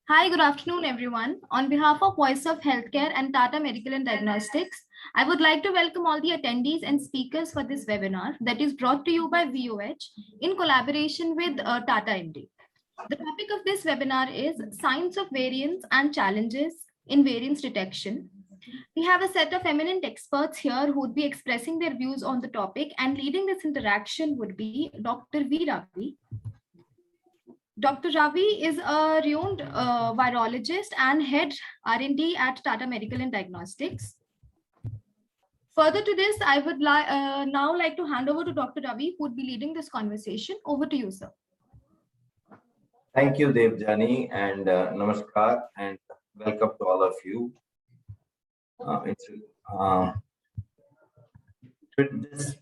Hi, good afternoon, everyone. On behalf of Voice of Healthcare and Tata Medical and Diagnostics, I would like to welcome all the attendees and speakers for this webinar that is brought to you by VOH in collaboration with Tata MD. The topic of this webinar is Science of Variance and Challenges in Variance Detection. We have a set of eminent experts here who would be expressing their views on the topic, and leading this interaction would be Dr. V. Ravi. Dr. Ravi is a renowned virologist and head R&D at Tata Medical and Diagnostics. Further to this, I would now like to hand over to Dr. Ravi, who would be leading this conversation. Over to you, sir. Thank you, Devjani, and namaskar, and welcome to all of you.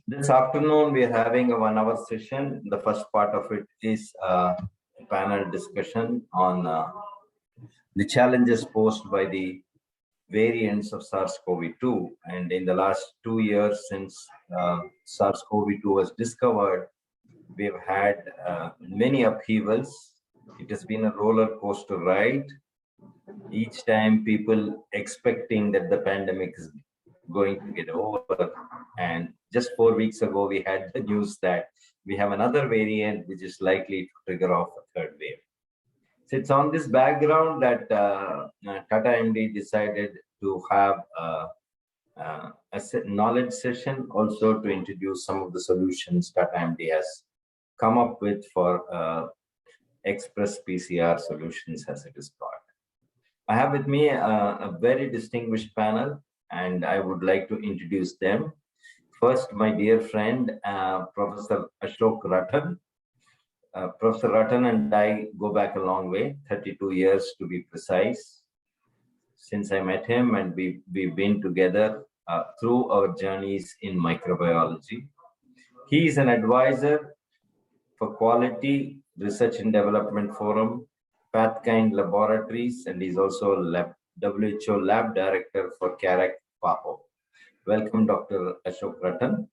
This afternoon, we are having a 1-hour session. The first part of it is panel discussion on the challenges posed by the variants of SARS-CoV-2. And in the last 2 years since SARS-CoV-2 was discovered, we have had many upheavals. It has been a roller coaster ride. Each time people expecting that the pandemic is going to get over. And just 4 weeks ago, we had the news that we have another variant which is likely to trigger off a third wave. So it's on this background that Tata MD decided to have a knowledge session, also to introduce some of the solutions Tata MD has come up with for express PCR solutions, as it is called. I have with me a very distinguished panel, and I would like to introduce them. First, my dear friend, Professor Ashok Ratan. Professor Ratan and I go back a long way, 32 years to be precise, since I met him, and we've been together through our journeys in microbiology. He is an advisor for Quality Research and Development Forum, Pathkind Laboratories, and he's also WHO Lab Director for CARAC PAHO. Welcome, Dr. Ashok Ratan.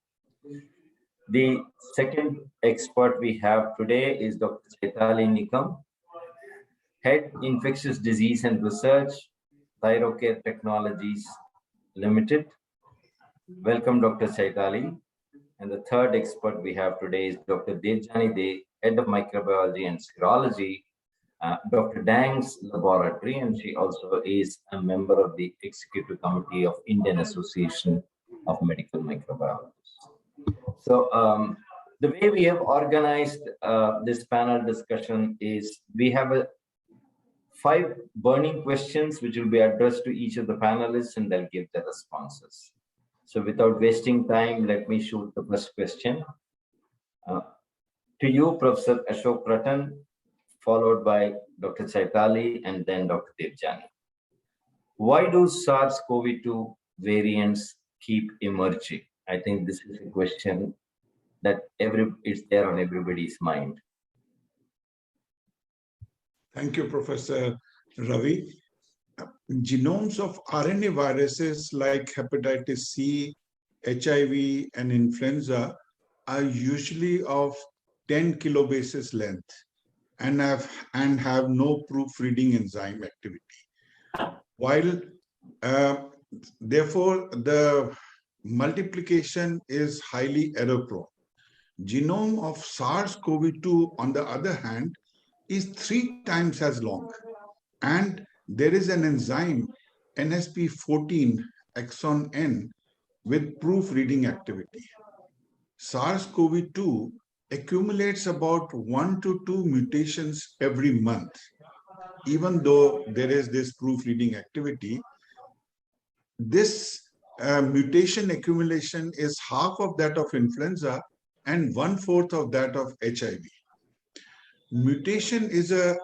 The second expert we have today is Dr. Chaitali Nikam, Head Infectious Disease and Research, Thyrocare Technologies Limited. Welcome, Dr. Chaitali. And the third expert we have today is Dr. Devjani De, Head of Microbiology and Serology, Dr. Dang's laboratory, and she also is a member of the Executive Committee of Indian Association of Medical Microbiologists. So the way we have organized this panel discussion is we have 5 burning questions which will be addressed to each of the panelists, and they'll give their responses. So without wasting time, let me shoot the first question. To you, Professor Ashok Ratan, followed by Dr. Chaitali, and then Dr. Devjani. Why do SARS-CoV-2 variants keep emerging? I think this is a question that is there on everybody's mind. Thank you, Professor Ravi. Genomes of RNA viruses like hepatitis C, HIV, and influenza are usually of 10 kilobases length and have no proofreading enzyme activity. While therefore the multiplication is highly error prone. Genome of SARS-CoV-2, on the other hand, is 3 times as long, and there is an enzyme NSP14 exon N with proofreading activity. SARS-CoV-2 accumulates about 1 to 2 mutations every month. Even though there is this proofreading activity, this mutation accumulation is half of that of influenza and 1/4 of that of HIV. Mutation is a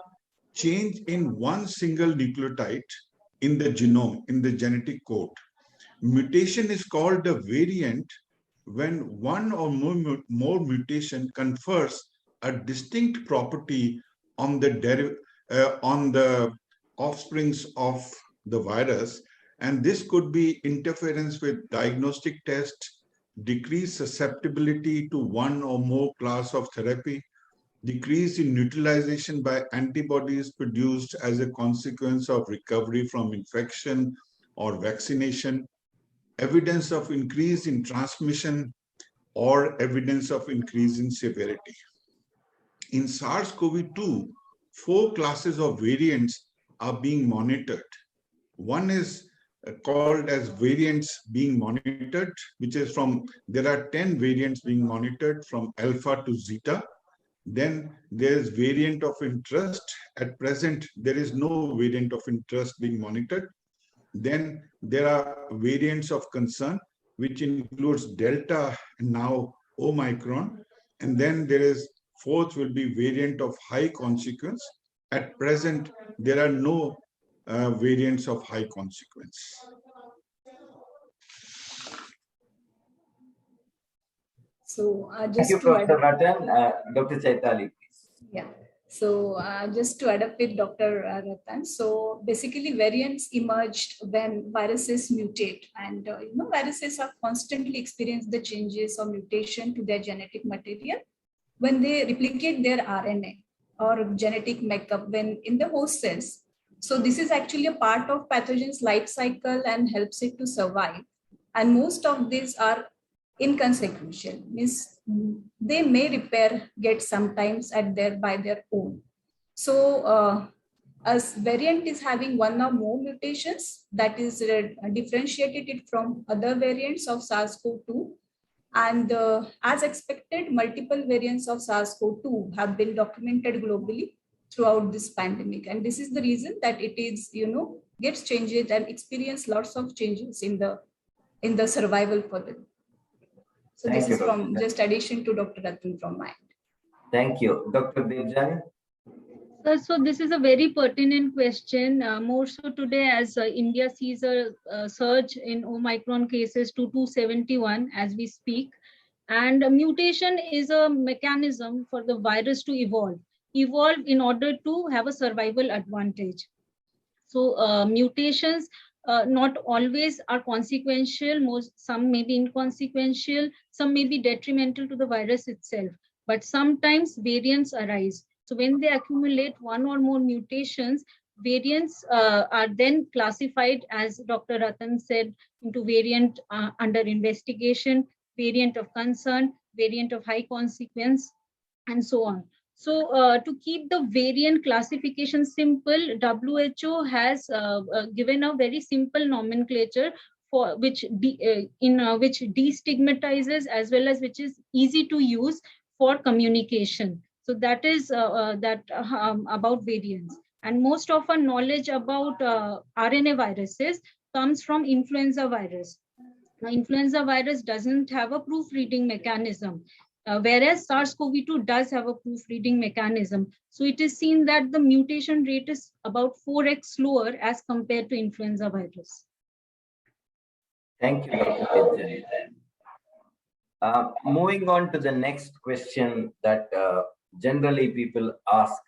change in one single nucleotide in the genome, in the genetic code. Mutation is called a variant when one or more mutation confers a distinct property on the offsprings of the virus, and this could be interference with diagnostic tests, decreased susceptibility to one or more class of therapy, decrease in neutralization by antibodies produced as a consequence of recovery from infection or vaccination, evidence of increase in transmission, or evidence of increase in severity. In SARS-CoV-2, 4 classes of variants are being monitored. One is called as variants being monitored, which is there are 10 variants being monitored from alpha to zeta. Then there's variant of interest. At present, there is no variant of interest being monitored. Then there are variants of concern, which includes Delta and now Omicron. And then there is fourth will be variant of high consequence. At present, there are no variants of high consequence. So Thank just you, to Professor add, Ratan. Dr. Chaitali, please. yeah. So just to add up with Dr. Ratan, so basically variants emerged when viruses mutate, and viruses are constantly experience the changes or mutation to their genetic material when they replicate their RNA or genetic makeup when in the host cells. So this is actually a part of pathogen's life cycle and helps it to survive. And most of these are inconsequential, means they may repair get sometimes by their own. So as variant is having one or more mutations, that is differentiated it from other variants of SARS-CoV-2. And as expected, multiple variants of SARS-CoV-2 have been documented globally throughout this pandemic. And this is the reason that it is, gets changes and experience lots of changes in the survival for them. So Thank this you, is from Dr. just addition to Dr. Ratan from my end. Thank you. Dr. Devjani? So this is a very pertinent question, more so today as India sees a surge in Omicron cases to 271 as we speak. And mutation is a mechanism for the virus to evolve in order to have a survival advantage. So mutations not always are consequential, some may be inconsequential, some may be detrimental to the virus itself, but sometimes variants arise. So when they accumulate one or more mutations, variants are then classified, as Dr. Ratan said, into variant under investigation, variant of concern, variant of high consequence, and so on. So to keep the variant classification simple, WHO has given a very simple nomenclature for which which destigmatizes as well as which is easy to use for communication. So that is about variants. And most of our knowledge about RNA viruses comes from influenza virus. Now, influenza virus doesn't have a proofreading mechanism, whereas SARS-CoV-2 does have a proofreading mechanism. So it is seen that the mutation rate is about 4x slower as compared to influenza virus. Thank you, Dr. Devjani. Moving on to the next question that generally people ask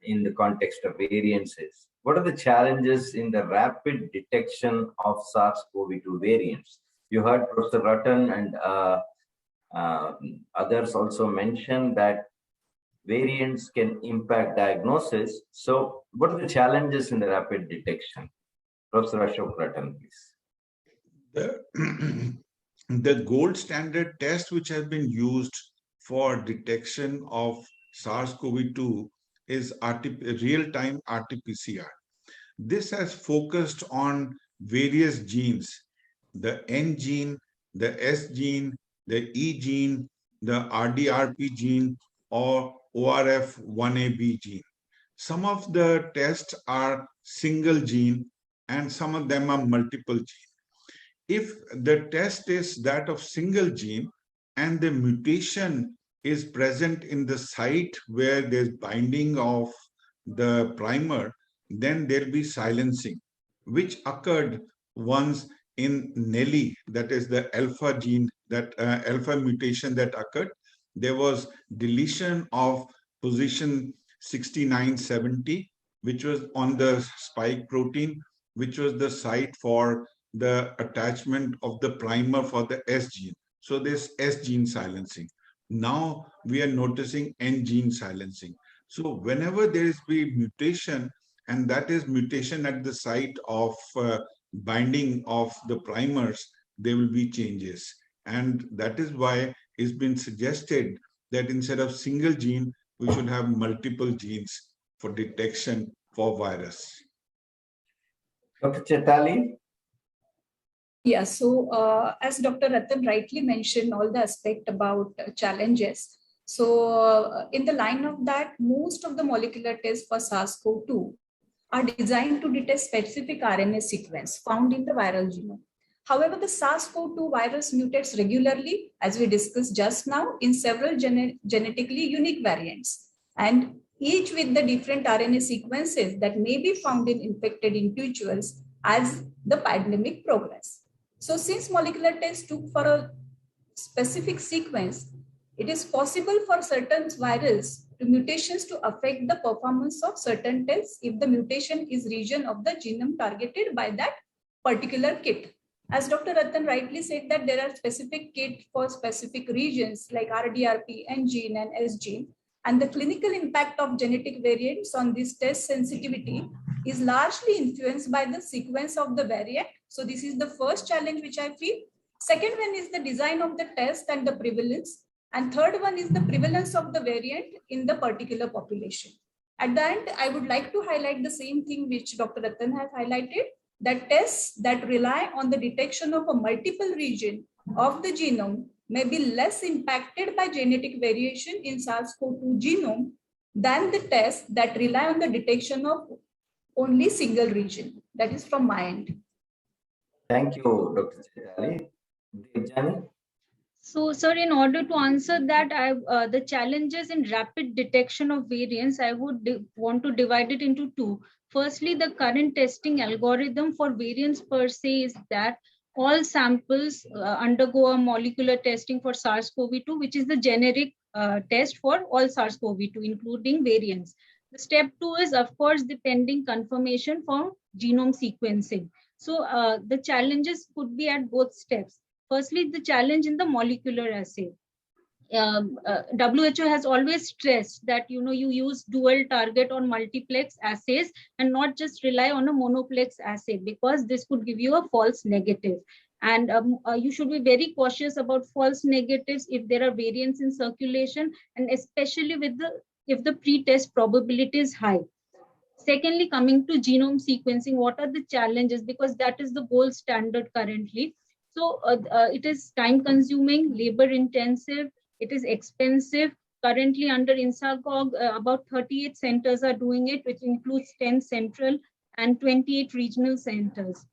in the context of variances. What are the challenges in the rapid detection of SARS-CoV-2 variants? You heard Professor Ratan and others also mention that variants can impact diagnosis. So what are the challenges in the rapid detection? Professor Ashok Ratan, please. The gold standard test which has been used for detection of SARS-CoV-2 is real-time Rtpcr. This has focused on various genes, the N gene, the S gene, the E gene, the RDRP gene, or ORF1ab gene. Some of the tests are single gene and some of them are multiple gene. If the test is that of single gene and the mutation is present in the site where there's binding of the primer, then there'll be silencing, which occurred once in Nelly, that is the alpha gene, that alpha mutation that occurred. There was deletion of position 6970, which was on the spike protein, which was the site for the attachment of the primer for the S gene. So this S gene silencing. Now we are noticing N gene silencing. So whenever there is a mutation, and that is mutation at the site of binding of the primers, there will be changes. And that is why it's been suggested that instead of single gene, we should have multiple genes for detection for virus. Dr. Chetali? Yeah, so as Dr. Ratan rightly mentioned, all the aspect about challenges. So in the line of that, most of the molecular tests for SARS-CoV-2 are designed to detect specific RNA sequence found in the viral genome. However, the SARS-CoV-2 virus mutates regularly, as we discussed just now, in several genetically unique variants, and each with the different RNA sequences that may be found in infected individuals as the pandemic progresses. So since molecular tests took for a specific sequence, it is possible for certain viruses to mutations to affect the performance of certain tests if the mutation is region of the genome targeted by that particular kit. As Dr. Ratan rightly said that there are specific kits for specific regions like Rtpcr, Antigen, and S gene, and the clinical impact of genetic variants on this test sensitivity is largely influenced by the sequence of the variant. So this is the first challenge which I feel. Second one is the design of the test and the prevalence. And third one is the prevalence of the variant in the particular population. At the end, I would like to highlight the same thing which Dr. Ratan has highlighted, that tests that rely on the detection of a multiple region of the genome may be less impacted by genetic variation in SARS-CoV-2 genome than the tests that rely on the detection of only single region. That is from my end. Thank you, Dr. Chetali. Devjani? So, sir, in order to answer that, the challenges in rapid detection of variants, I would want to divide it into two. Firstly, the current testing algorithm for variants per se is that all samples undergo a molecular testing for SARS-CoV-2, which is the generic test for all SARS-CoV-2, including variants. The step two is, of course, the pending confirmation for genome sequencing. So the challenges could be at both steps. Firstly, the challenge in the molecular assay. WHO has always stressed that you use dual target or multiplex assays and not just rely on a monoplex assay, because this could give you a false negative. And you should be very cautious about false negatives if there are variants in circulation, and especially if the pre-test probability is high. Secondly, coming to genome sequencing, what are the challenges? Because that is the gold standard currently. So it is time consuming, labor intensive, it is expensive. Currently under INSACOG, about 38 centers are doing it, which includes 10 central and 28 regional centers.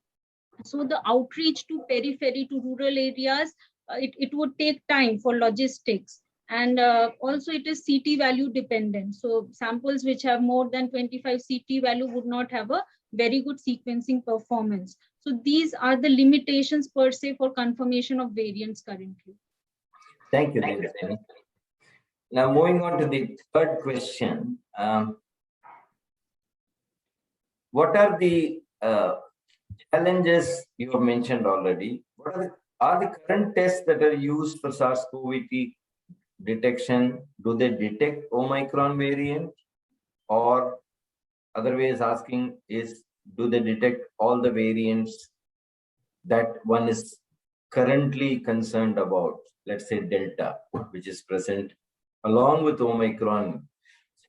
So the outreach to periphery, to rural areas, it would take time for logistics. And also it is CT value dependent. So samples which have more than 25 CT value would not have a very good sequencing performance. So these are the limitations per se for confirmation of variants currently. Thank you, Devjani. Now moving on to the third question. What are the challenges you have mentioned already? What are the current tests that are used for SARS-CoV-2 detection? Do they detect Omicron variant? Or other way is asking is, do they detect all the variants that one is currently concerned about? Let's say Delta, which is present along with Omicron.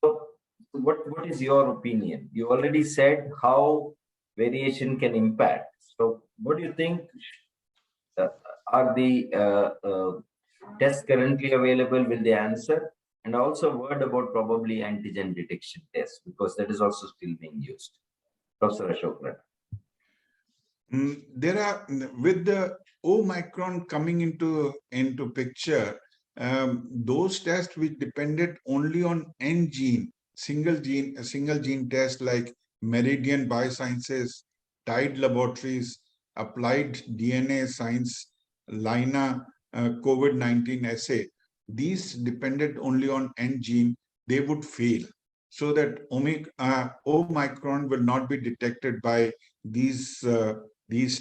So what is your opinion? You already said how variation can impact. So what do you think are the tests currently available? Will they answer? And also a word about probably antigen detection tests, because that is also still being used. Professor Ashok Rana. There are, with the Omicron coming into picture, those tests which depended only on N gene, single gene test like Meridian Biosciences, Tide Laboratories, Applied DNA Science, Lina, COVID-19 assay, these depended only on N gene, they would fail. so that Omicron will not be detected by these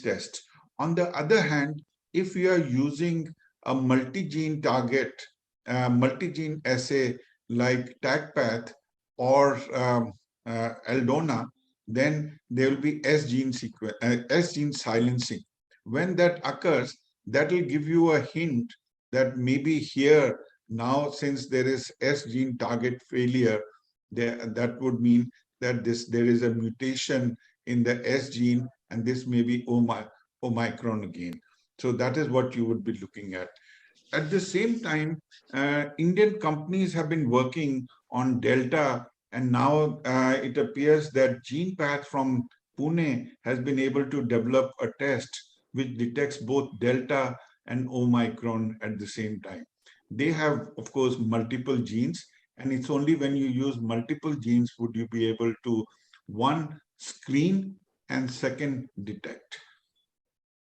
tests. On the other hand, if we are using a multi-gene target, multi-gene assay like TagPath or Eldona, then there will be S-gene silencing. When that occurs, that will give you a hint that maybe here now, since there is S-gene target failure, that would mean that there is a mutation in the S gene, and this may be Omicron again. So that is what you would be looking at. At the same time, Indian companies have been working on Delta, and now it appears that GenePath from Pune has been able to develop a test which detects both Delta and Omicron at the same time. They have, of course, multiple genes, and it's only when you use multiple genes would you be able to, one, screen, and second, detect.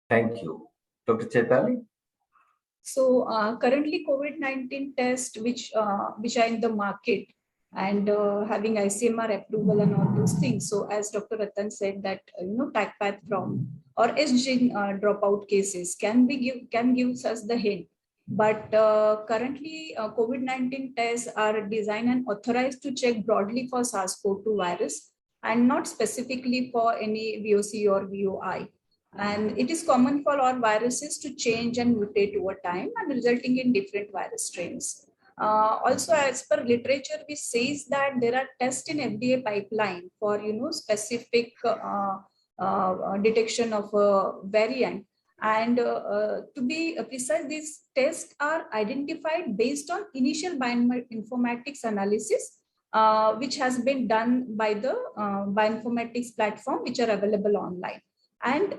Thank you. Dr. Chaitali? So currently COVID-19 tests which are in the market and having ICMR approval and all those things. So as Dr. Ratan said that, TagPath from or S-gene dropout cases can give us the hint. But currently COVID-19 tests are designed and authorized to check broadly for SARS-CoV-2 virus and not specifically for any VOC or VOI. And it is common for all viruses to change and mutate over time and resulting in different virus strains. Also, as per literature, which says that there are tests in FDA pipeline for specific detection of a variant. And to be precise, these tests are identified based on initial bioinformatics analysis, which has been done by the bioinformatics platform, which are available online. And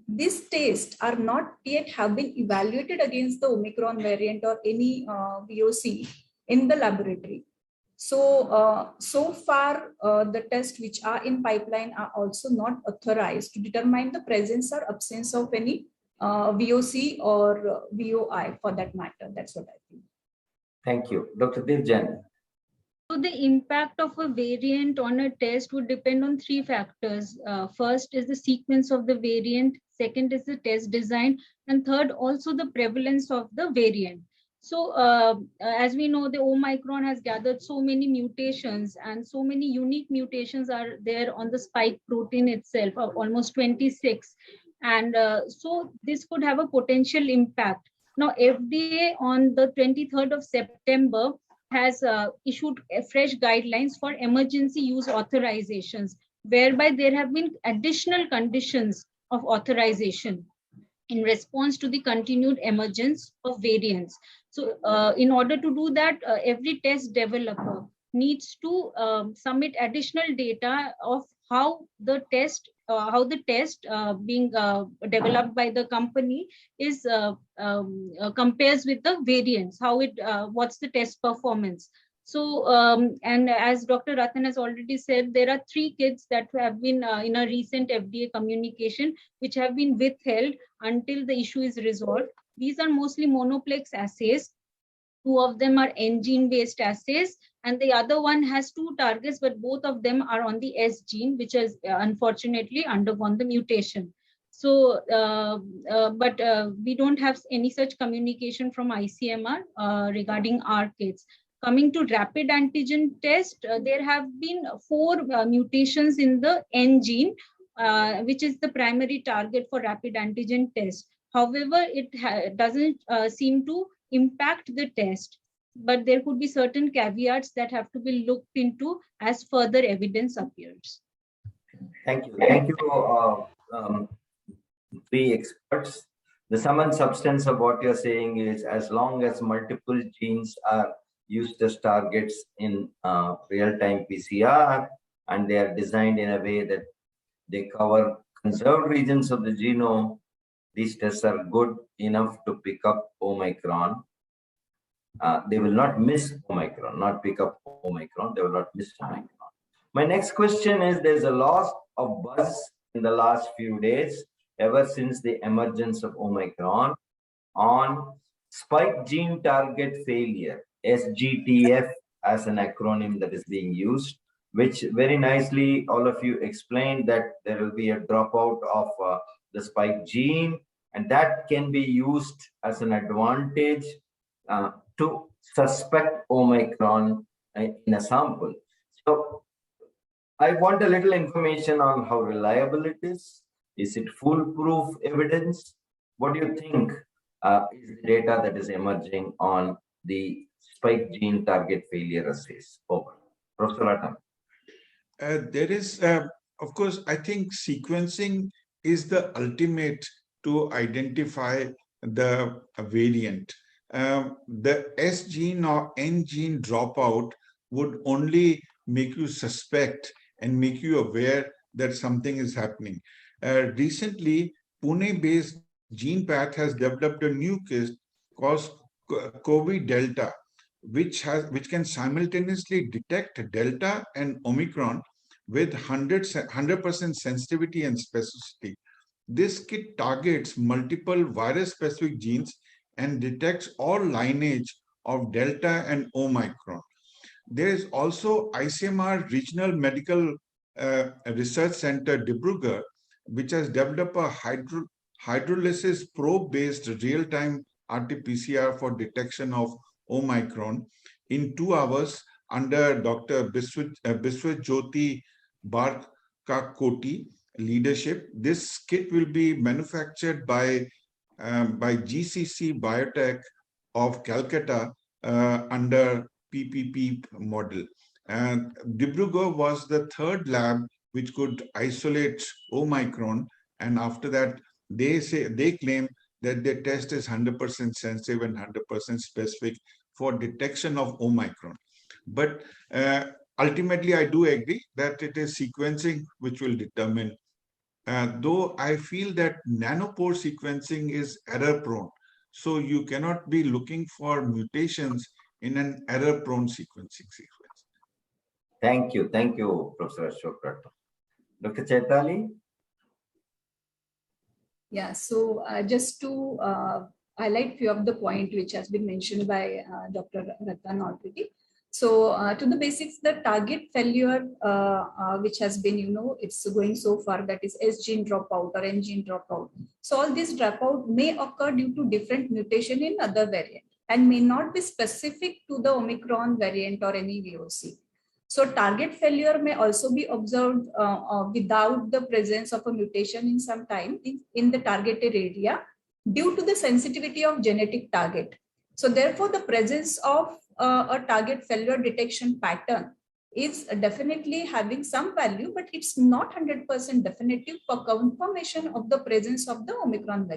these tests are not yet have been evaluated against the Omicron variant or any VOC in the laboratory. So, so far, the tests which are in pipeline are also not authorized to determine the presence or absence of any VOC or VOI for that matter. That's what I think. Thank you. Dr. Devjan? So the impact of a variant on a test would depend on three factors. First is the sequence of the variant. Second is the test design. And third, also the prevalence of the variant. So as we know, the Omicron has gathered so many mutations and so many unique mutations are there on the spike protein itself, almost 26. And so this could have a potential impact. Now, FDA on the 23rd of September has issued fresh guidelines for emergency use authorizations, whereby there have been additional conditions of authorization in response to the continued emergence of variants. So in order to do that, every test developer needs to submit additional data of how the test being developed by the company is compares with the variants, how it what's the test performance. So and as Dr. Ratan has already said, there are 3 kids that have been in a recent FDA communication which have been withheld until the issue is resolved. These are mostly monoplex assays. 2 of them are N-gene based assays, and the other one has 2 targets, but both of them are on the S gene, which has unfortunately undergone the mutation. So, but we don't have any such communication from ICMR regarding our kids. Coming to rapid antigen test, there have been 4 mutations in the N gene, which is the primary target for rapid antigen test. However, it doesn't seem to impact the test, but there could be certain caveats that have to be looked into as further evidence appears. Thank you. Thank you, 3 experts. The sum and substance of what you're saying is, as long as multiple genes are used as targets in real-time PCR, and they are designed in a way that they cover conserved regions of the genome, these tests are good enough to pick up Omicron. They will not miss Omicron, not pick up Omicron. They will not miss Omicron. My next question is, there's a lot of buzz in the last few days, ever since the emergence of Omicron, on spike gene target failure, SGTF as an acronym that is being used, which very nicely all of you explained that there will be a dropout of the spike gene, and that can be used as an advantage to suspect Omicron in a sample. So I want a little information on how reliable it is. Is it foolproof evidence? What do you think is the data that is emerging on the spike gene target failure assays? Over. Professor Atam. There is, of course, I think sequencing is the ultimate to identify the variant. The S gene or N gene dropout would only make you suspect and make you aware that something is happening. Recently, Pune-based GenePath has developed a new kit called COVID Delta, which can simultaneously detect Delta and Omicron with 100% sensitivity and specificity. This kit targets multiple virus-specific genes and detects all lineage of Delta and Omicron. There is also ICMR Regional Medical Research Center, Dibrugarh, which has developed a hydrolysis probe-based real-time Rtpcr for detection of Omicron in 2 hours under Dr. Biswajyoti Barkakoti leadership. This kit will be manufactured by GCC Biotech of Calcutta under PPP model. And Dibrugarh was the third lab which could isolate Omicron, and after that they claim that their test is 100% sensitive and 100% specific for detection of Omicron. But ultimately, I do agree that it is sequencing which will determine. Though I feel that nanopore sequencing is error prone, so you cannot be looking for mutations in an error prone sequencing sequence. Thank you, Professor Ashok. Dr. Chaitali? Yeah, so just to highlight few of the point which has been mentioned by Dr. Ratan already. So to the basics, the target failure which has been, it's going so far, that is S gene dropout or N gene dropout. So all this dropout may occur due to different mutation in other variant and may not be specific to the Omicron variant or any VOC. So target failure may also be observed without the presence of a mutation in some time in the targeted area due to the sensitivity of genetic target. So therefore, the presence of a target failure detection pattern is definitely having some value, but it's not 100% definitive for confirmation of the presence of the Omicron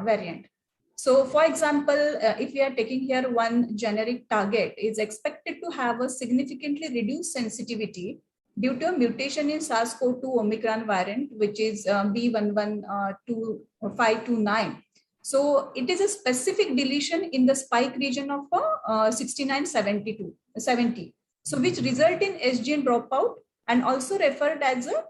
variant. So for example, if we are taking here one generic target is expected to have a significantly reduced sensitivity due to a mutation in SARS-CoV-2 Omicron variant, which is B112.529. So it is a specific deletion in the spike region of 6970. So which result in S gene dropout and also referred as a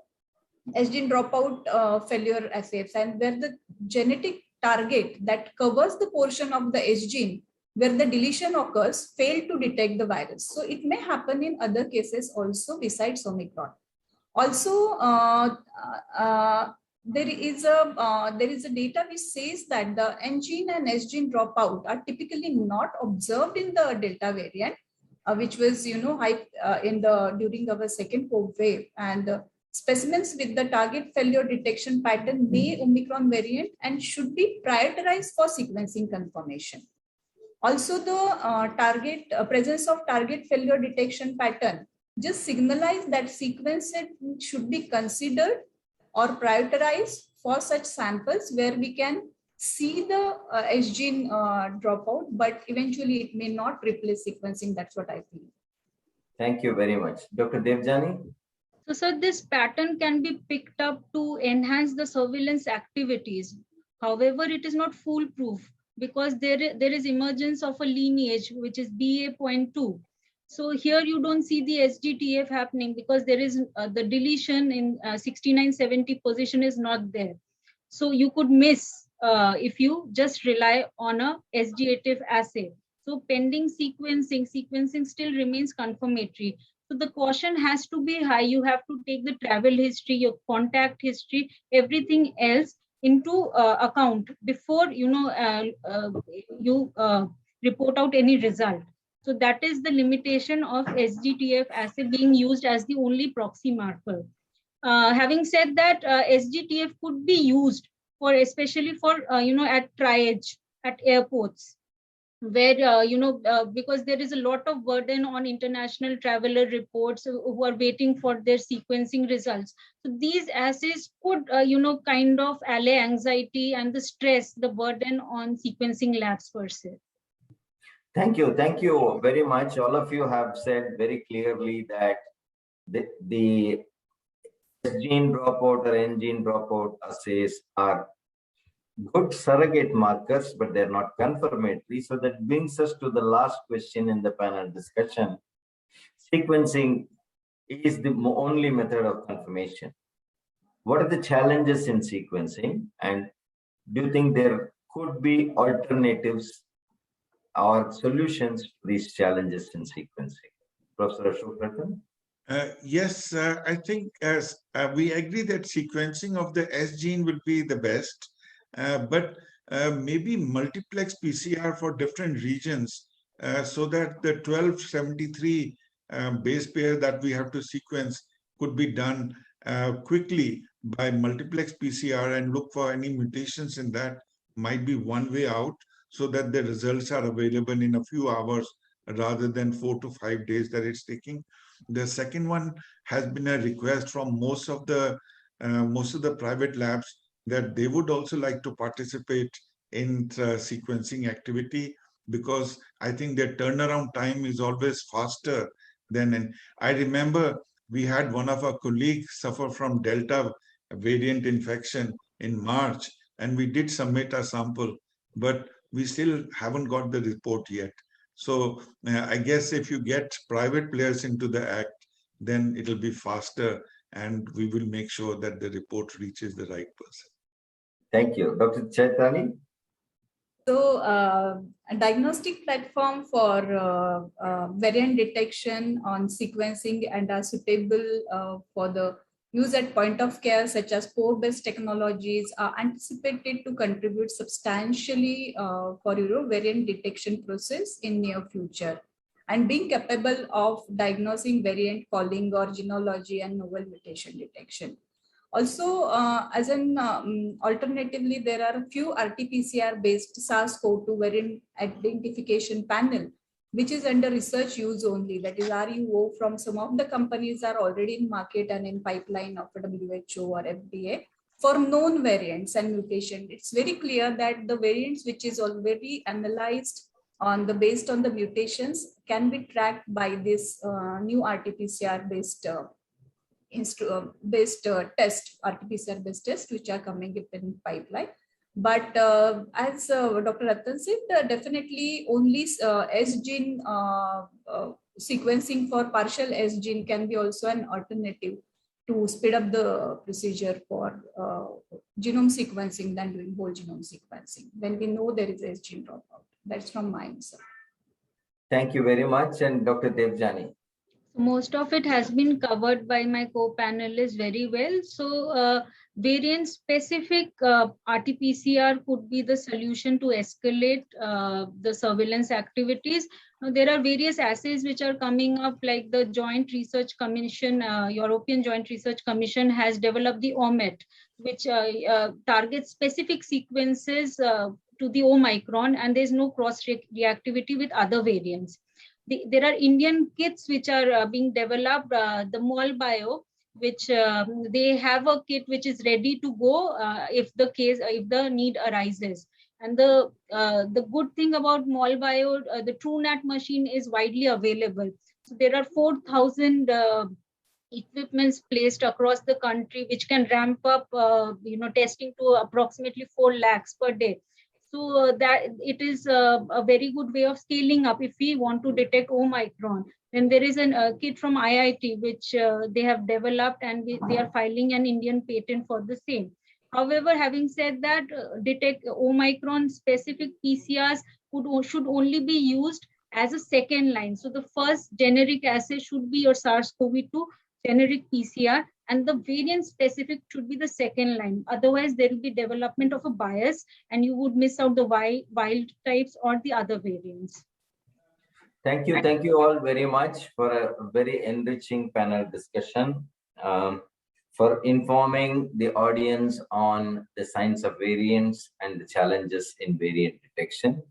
S gene dropout failure assays, and where the genetic target that covers the portion of the S gene where the deletion occurs failed to detect the virus. So it may happen in other cases also besides Omicron. Also, there is a data which says that the N gene and S gene dropout are typically not observed in the Delta variant, which was during our second COVID wave, and specimens with the target failure detection pattern may Omicron variant and should be prioritized for sequencing confirmation. Also, the presence of target failure detection pattern just signalize that sequence should be considered or prioritized for such samples where we can see the S gene dropout, but eventually it may not replace sequencing. That's what I feel. Thank you very much. Dr. Devjani? So, sir, this pattern can be picked up to enhance the surveillance activities. However, it is not foolproof because there is emergence of a lineage, which is BA.2. So here you don't see the SGTF happening because there is the deletion in 6970 position is not there. So you could miss if you just rely on a SGTF assay. So pending sequencing still remains confirmatory. So the caution has to be high. You have to take the travel history, your contact history, everything else into account before you report out any result. So that is the limitation of SGTF assay being used as the only proxy marker. Having said that, SGTF could be used for, especially for at triage at airports, where because there is a lot of burden on international traveler reports who are waiting for their sequencing results. So these assays could kind of allay anxiety and the stress, the burden on sequencing labs per se. Thank you very much. All of you have said very clearly that the S-gene dropout or N-gene dropout assays are good surrogate markers, but they're not confirmatory. So that brings us to the last question in the panel discussion. Sequencing is the only method of confirmation. What are the challenges in sequencing? And do you think there could be alternatives or solutions to these challenges in sequencing? Professor Ashok Ratan? Yes, I think as we agree that sequencing of the S gene will be the best, but maybe multiplex PCR for different regions so that the 1273 base pair that we have to sequence could be done quickly by multiplex PCR and look for any mutations in that might be one way out, so that the results are available in a few hours rather than 4 to 5 days that it's taking. The second one has been a request from most of the private labs that they would also like to participate in sequencing activity, because I think their turnaround time is always faster than. And I remember we had one of our colleagues suffer from Delta variant infection in March, and we did submit a sample, but we still haven't got the report yet. So I guess if you get private players into the act, then it'll be faster, and we will make sure that the report reaches the right person. Thank you. Dr. Chaitani? So a diagnostic platform for variant detection on sequencing and are suitable for the use at point of care, such as pore-based technologies, are anticipated to contribute substantially for variant detection process in near future, and being capable of diagnosing variant calling or genealogy and novel mutation detection. Also, as an alternatively, there are a few Rtpcr based SARS-CoV-2 variant identification panel, which is under research use only, that is RUO, from some of the companies are already in market and in pipeline of WHO or FDA for known variants and mutation. It's very clear that the variants which is already analyzed on the based on the mutations can be tracked by this new Rtpcr based Rtpcr based test, which are coming up in pipeline. But as Dr. Ratan said, definitely only S gene sequencing for partial S gene can be also an alternative to speed up the procedure for genome sequencing than doing whole genome sequencing when we know there is S gene dropout. That's from my answer. Thank you very much. And Dr. Devjani? Most of it has been covered by my co-panelists very well. So variant specific RT-PCR could be the solution to escalate the surveillance activities. Now, there are various assays which are coming up, like the Joint Research Commission, European Joint Research Commission has developed the OMET, which targets specific sequences to the Omicron, and there's no cross-reactivity with other variants. There are Indian kits which are being developed, the MolBio, which they have a kit which is ready to go if the need arises. And the good thing about MolBio, the TrueNat machine is widely available. So there are 4,000 equipments placed across the country, which can ramp up, testing to approximately 4 lakhs per day. So that it is a very good way of scaling up. If we want to detect Omicron, then there is a kit from IIT which they have developed, and they are filing an Indian patent for the same. However, having said that, detect Omicron specific PCRs should only be used as a second line. So the first generic assay should be your SARS-CoV-2 generic PCR, and the variant specific should be the second line. Otherwise, there will be development of a bias and you would miss out the wild types or the other variants. Thank you all very much for a very enriching panel discussion, for informing the audience on the science of variants and the challenges in variant detection.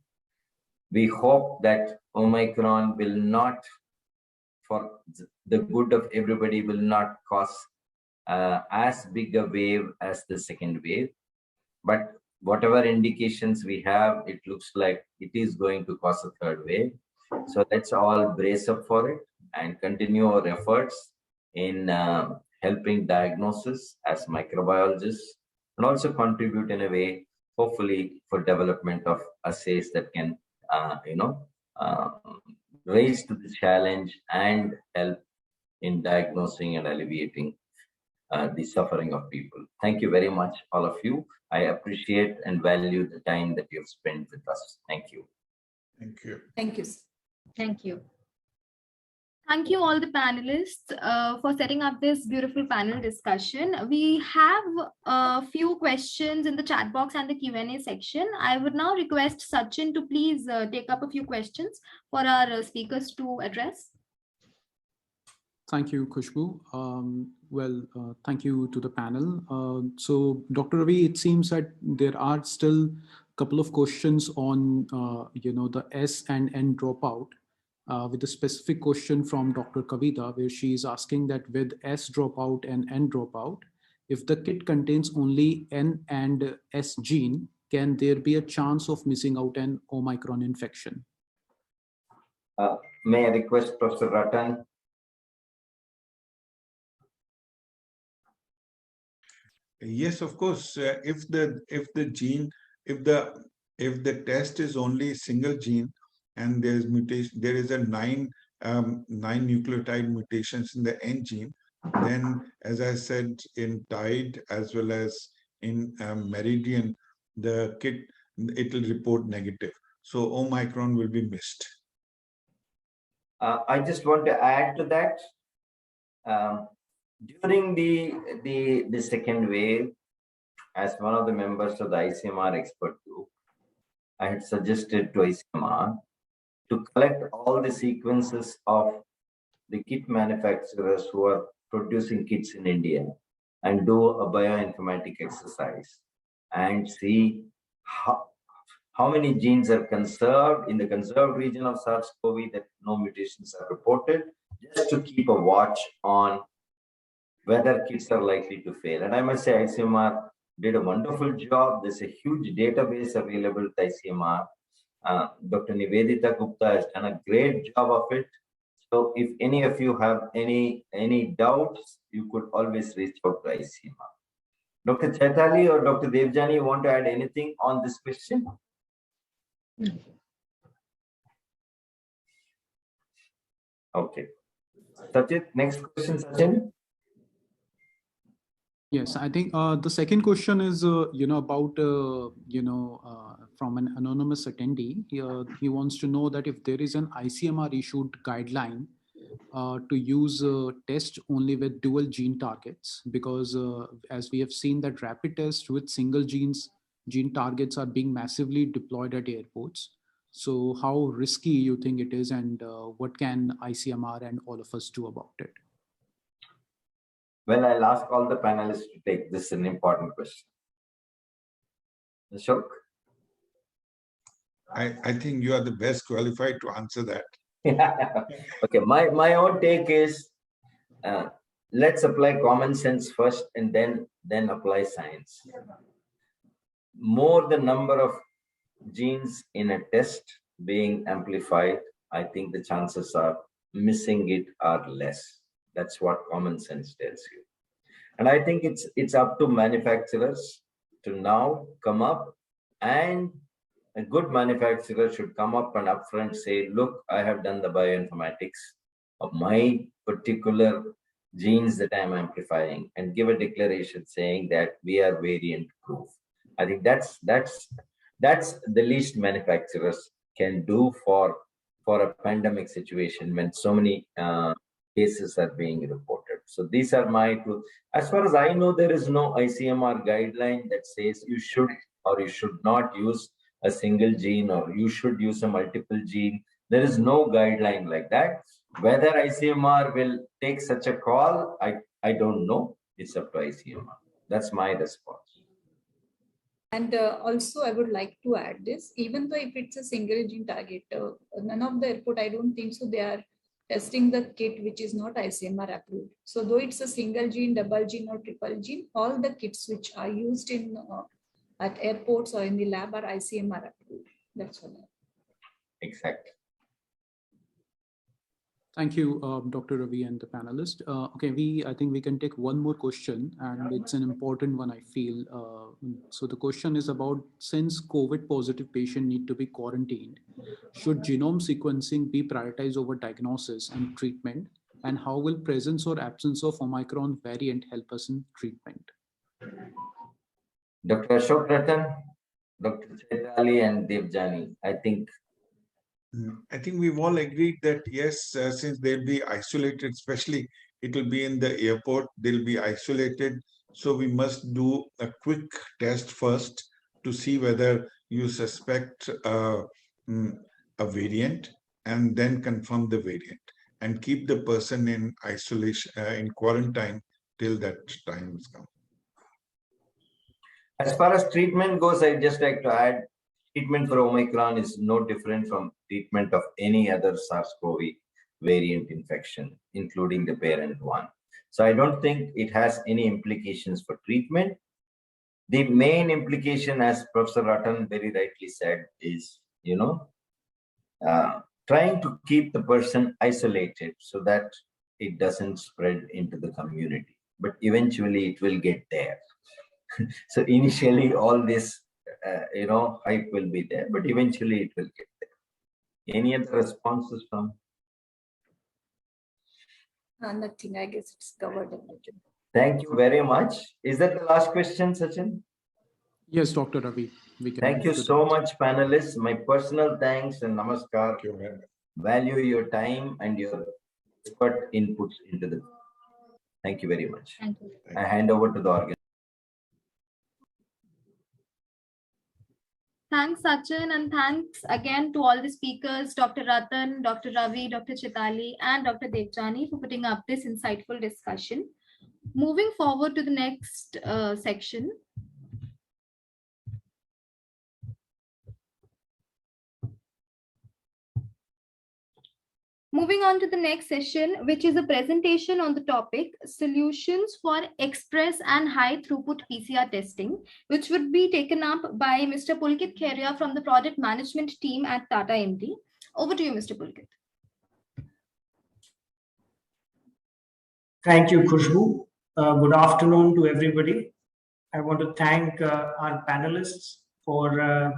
We hope that Omicron will not, for the good of everybody, will not cause as big a wave as the second wave. But whatever indications we have, it looks like it is going to cause a third wave. So let's all brace up for it and continue our efforts in helping diagnosis as microbiologists, and also contribute in a way, hopefully, for development of assays that can, raise to the challenge and help in diagnosing and alleviating the suffering of people. Thank you very much, all of you. I appreciate and value the time that you have spent with us. Thank you. Thank you. Thank you. Thank you. Thank you all the panelists for setting up this beautiful panel discussion. We have a few questions in the chat box and the Q&A section. I would now request Sachin to please take up a few questions for our speakers to address. Thank you, Khushbu. Thank you to the panel. So, Dr. Ravi, it seems that there are still a couple of questions on, the S and N dropout. With a specific question from Dr. Kavita, where she is asking that with S dropout and N dropout, if the kit contains only N and S gene, can there be a chance of missing out an Omicron infection? May I request Professor Ratan? Yes, of course. If the test is only single gene, and there is mutation, there is a nine nucleotide mutations in the N gene, then, as I said, in TIDE as well as in Meridian, the kit, it will report negative. So Omicron will be missed. I just want to add to that. During the second wave, as one of the members of the ICMR expert group, I had suggested to ICMR to collect all the sequences of the kit manufacturers who are producing kits in India and do a bioinformatic exercise and see how many genes are conserved in the conserved region of SARS-CoV that no mutations are reported, just to keep a watch on whether kits are likely to fail. And I must say, ICMR did a wonderful job. There's a huge database available at ICMR. Dr. Nivedita Gupta has done a great job of it. So if any of you have any doubts, you could always reach out to ICMR. Dr. Chaitali or Dr. Devjani, you want to add anything on this question? Okay. Sachin, next question, Sachin. Yes, I think the second question is, about, from an anonymous attendee. He wants to know that if there is an ICMR issued guideline to use test only with dual gene targets, because as we have seen that rapid tests with single gene targets are being massively deployed at airports. So how risky you think it is, and what can ICMR and all of us do about it? Well, I'll ask all the panelists to take this an important question. Ashok? I think you are the best qualified to answer that. Okay, my own take is, let's apply common sense first and then apply science. More the number of genes in a test being amplified, I think the chances of missing it are less. That's what common sense tells you. And I think it's up to manufacturers to now come up, and a good manufacturer should come up and upfront say, look, I have done the bioinformatics of my particular genes that I'm amplifying, and give a declaration saying that we are variant proof. I think that's the least manufacturers can do for a pandemic situation when so many cases are being reported. So these are my two. As far as I know, there is no ICMR guideline that says you should or you should not use a single gene or you should use a multiple gene. There is no guideline like that. Whether ICMR will take such a call, I don't know. It's up to ICMR. That's my response. And also, I would like to add this, even though if it's a single gene target, none of the airport, I don't think so, they are testing the kit which is not ICMR approved. So though it's a single gene, double gene or triple gene, all the kits which are used in at airports or in the lab are ICMR approved. That's all. Exactly. Thank you, Dr. Ravi and the panelist. Okay, I think we can take one more question, and it's an important one, I feel. So the question is about, since COVID positive patient need to be quarantined, should genome sequencing be prioritized over diagnosis and treatment? And how will presence or absence of Omicron variant help us in treatment? Dr. Ashok Ratan, Dr. Chaitali and Devjani, I think we've all agreed that yes, since they'll be isolated, especially it will be in the airport, they'll be isolated. So we must do a quick test first to see whether you suspect a variant, and then confirm the variant and keep the person in isolation, in quarantine till that time has come. As far as treatment goes, I'd just like to add, treatment for Omicron is no different from treatment of any other SARS-CoV variant infection, including the parent one. So I don't think it has any implications for treatment. The main implication, as Professor Ratan very rightly said, is, trying to keep the person isolated so that it doesn't spread into the community. But eventually it will get there. So initially all this hype will be there, but eventually it will get there. Any other responses from? Nothing, I guess it's covered. Thank you very much. Is that the last question, Sachin? Yes, Dr. Ravi. Thank you so much, panelists. My personal thanks and namaskar. Thank you. Value your time and your expert input into the. Thank you very much. Thank you. I hand over to the organ. Thanks, Sachin, and thanks again to all the speakers, Dr. Ratan, Dr. Ravi, Dr. Chitali, and Dr. Devjani for putting up this insightful discussion. Moving forward to the next section. Moving on to the next session, which is a presentation on the topic Solutions for Express and High Throughput PCR Testing, which would be taken up by Mr. Pulkit Kheria from the Product Management team at Tata MD. Over to you, Mr. Pulkit. Thank you, Khushbu. Good afternoon to everybody. I want to thank our panelists for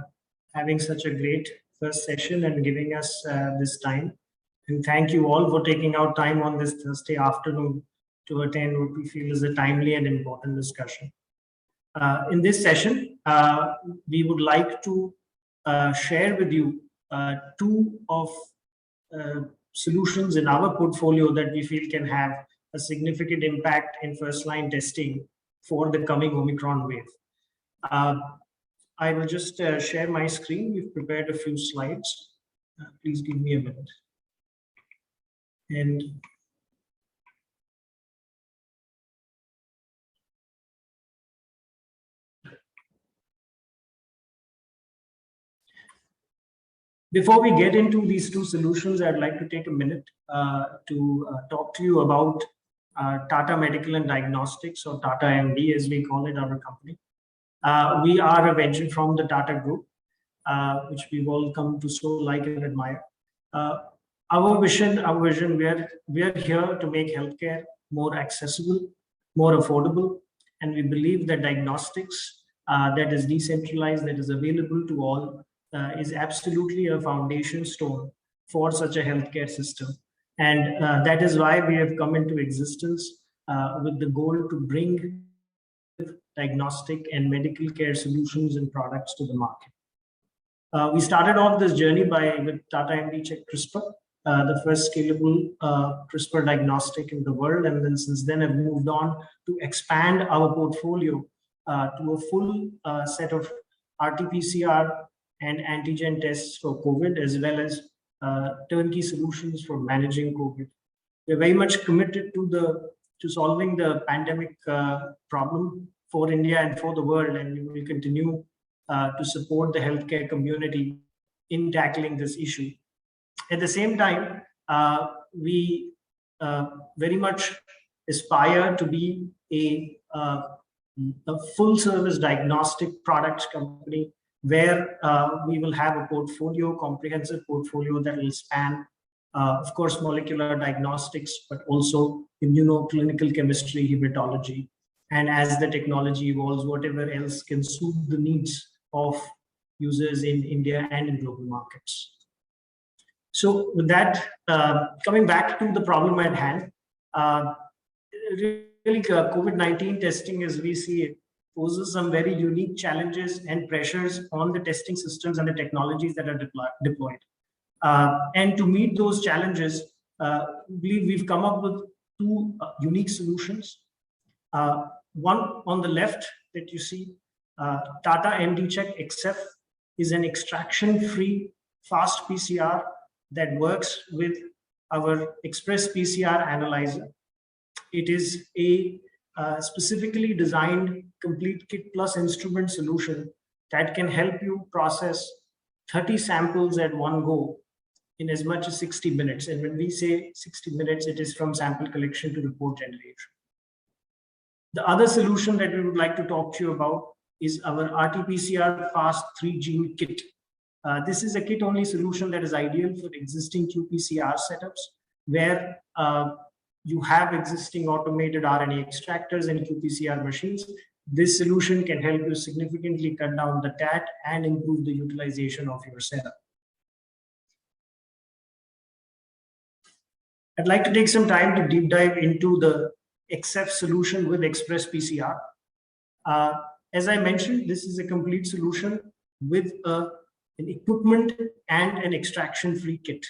having such a great first session and giving us this time. And thank you all for taking out time on this Thursday afternoon to attend what we feel is a timely and important discussion. In this session, we would like to share with you two of solutions in our portfolio that we feel can have a significant impact in first-line testing for the coming Omicron wave. I will just share my screen. We've prepared a few slides. Please give me a minute. And before we get into these two solutions, I'd like to take a minute to talk to you about Tata Medical and Diagnostics, or Tata MD as we call it, our company. We are a venture from the Tata Group, which we've all come to so like and admire. Our vision, we are here to make healthcare more accessible, more affordable, and we believe that diagnostics that is decentralized, that is available to all, is absolutely a foundation stone for such a healthcare system. And that is why we have come into existence with the goal to bring diagnostic and medical care solutions and products to the market. We started off this journey with Tata MD-Check CRISPR, the first scalable CRISPR diagnostic in the world. And then since then have moved on to expand our portfolio to a full set of Rtpcr and antigen tests for COVID, as well as turnkey solutions for managing COVID. We're very much committed to solving the pandemic problem for India and for the world, and we will continue to support the healthcare community in tackling this issue. At the same time, we very much aspire to be a full-service diagnostic products company where we will have a portfolio, comprehensive portfolio that will span, of course, molecular diagnostics, but also immunoclinical chemistry, hematology, and as the technology evolves, whatever else can suit the needs of users in India and in global markets. So with that, coming back to the problem at hand, really COVID-19 testing, as we see it, poses some very unique challenges and pressures on the testing systems and the technologies that are deployed. And to meet those challenges, we've come up with two unique solutions. One on the left that you see, Tata MD-Check XF is an extraction-free fast PCR that works with our Express PCR analyzer. It is a specifically designed complete kit plus instrument solution that can help you process 30 samples at one go in as much as 60 minutes. And when we say 60 minutes, it is from sample collection to report generation. The other solution that we would like to talk to you about is our Rtpcr Fast 3-gene kit. This is a kit-only solution that is ideal for existing qPCR setups, where you have existing automated RNA extractors and qPCR machines. This solution can help you significantly cut down the TAT and improve the utilization of your setup. I'd like to take some time to deep dive into the XF solution with Express PCR. As I mentioned, this is a complete solution with an equipment and an extraction-free kit.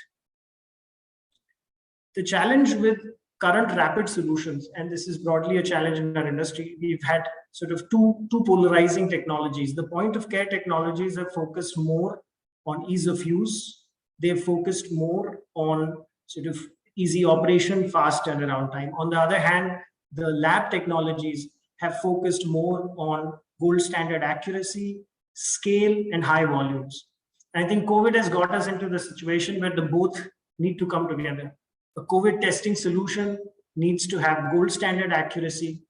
The challenge with current rapid solutions, and this is broadly a challenge in our industry, we've had sort of two polarizing technologies. The point of care technologies have focused more on ease of use. They've focused more on sort of easy operation, fast turnaround time. On the other hand, the lab technologies have focused more on gold standard accuracy, scale, and high volumes. And I think COVID has got us into the situation where the both need to come together. A COVID testing solution needs to have gold standard accuracy.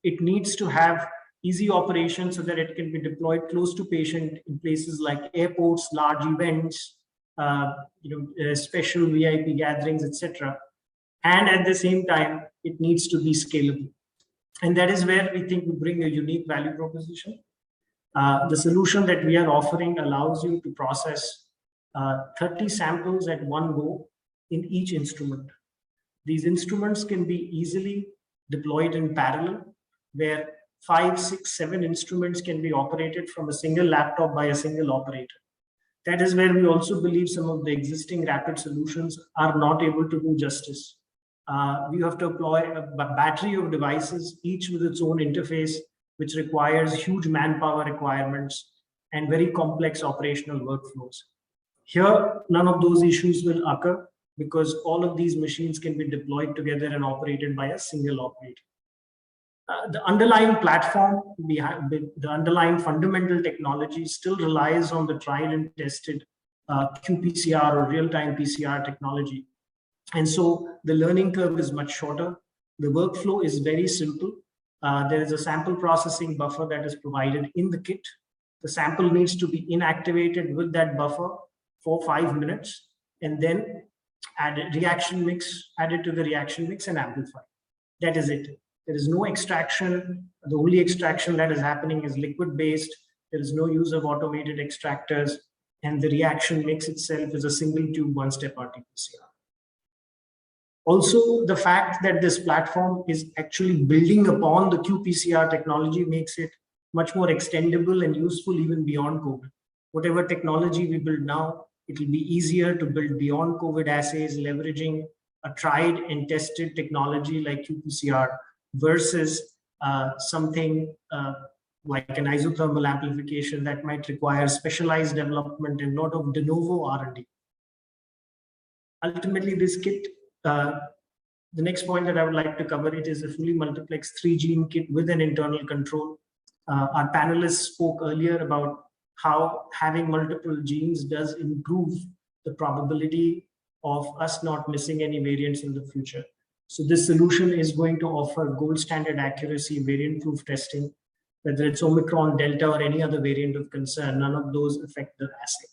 It needs to have easy operation so that it can be deployed close to patient in places like airports, large events, special VIP gatherings, etc. And at the same time, it needs to be scalable. And that is where we think we bring a unique value proposition. The solution that we are offering allows you to process 30 samples at one go in each instrument. These instruments can be easily deployed in parallel, where 5, 6, 7 instruments can be operated from a single laptop by a single operator. That is where we also believe some of the existing rapid solutions are not able to do justice. We have to employ a battery of devices, each with its own interface, which requires huge manpower requirements and very complex operational workflows. Here, none of those issues will occur because all of these machines can be deployed together and operated by a single operator. The underlying platform, the underlying fundamental technology still relies on the tried and tested qPCR or real-time PCR technology. And so the learning curve is much shorter. The workflow is very simple. There is a sample processing buffer that is provided in the kit. The sample needs to be inactivated with that buffer for 5 minutes, and then added to the reaction mix and amplified. That is it. There is no extraction. The only extraction that is happening is liquid-based. There is no use of automated extractors, and the reaction mix itself is a single tube, one-step RT-PCR. Also, the fact that this platform is actually building upon the qPCR technology makes it much more extendable and useful even beyond COVID. Whatever technology we build now, it will be easier to build beyond COVID assays, leveraging a tried and tested technology like qPCR versus something like an isothermal amplification that might require specialized development and lot of de novo R&D. Ultimately, this kit, the next point that I would like to cover, it is a fully multiplex 3-gene kit with an internal control. Our panelists spoke earlier about how having multiple genes does improve the probability of us not missing any variants in the future. So this solution is going to offer gold standard accuracy variant-proof testing, whether it's Omicron, Delta, or any other variant of concern. None of those affect the assay.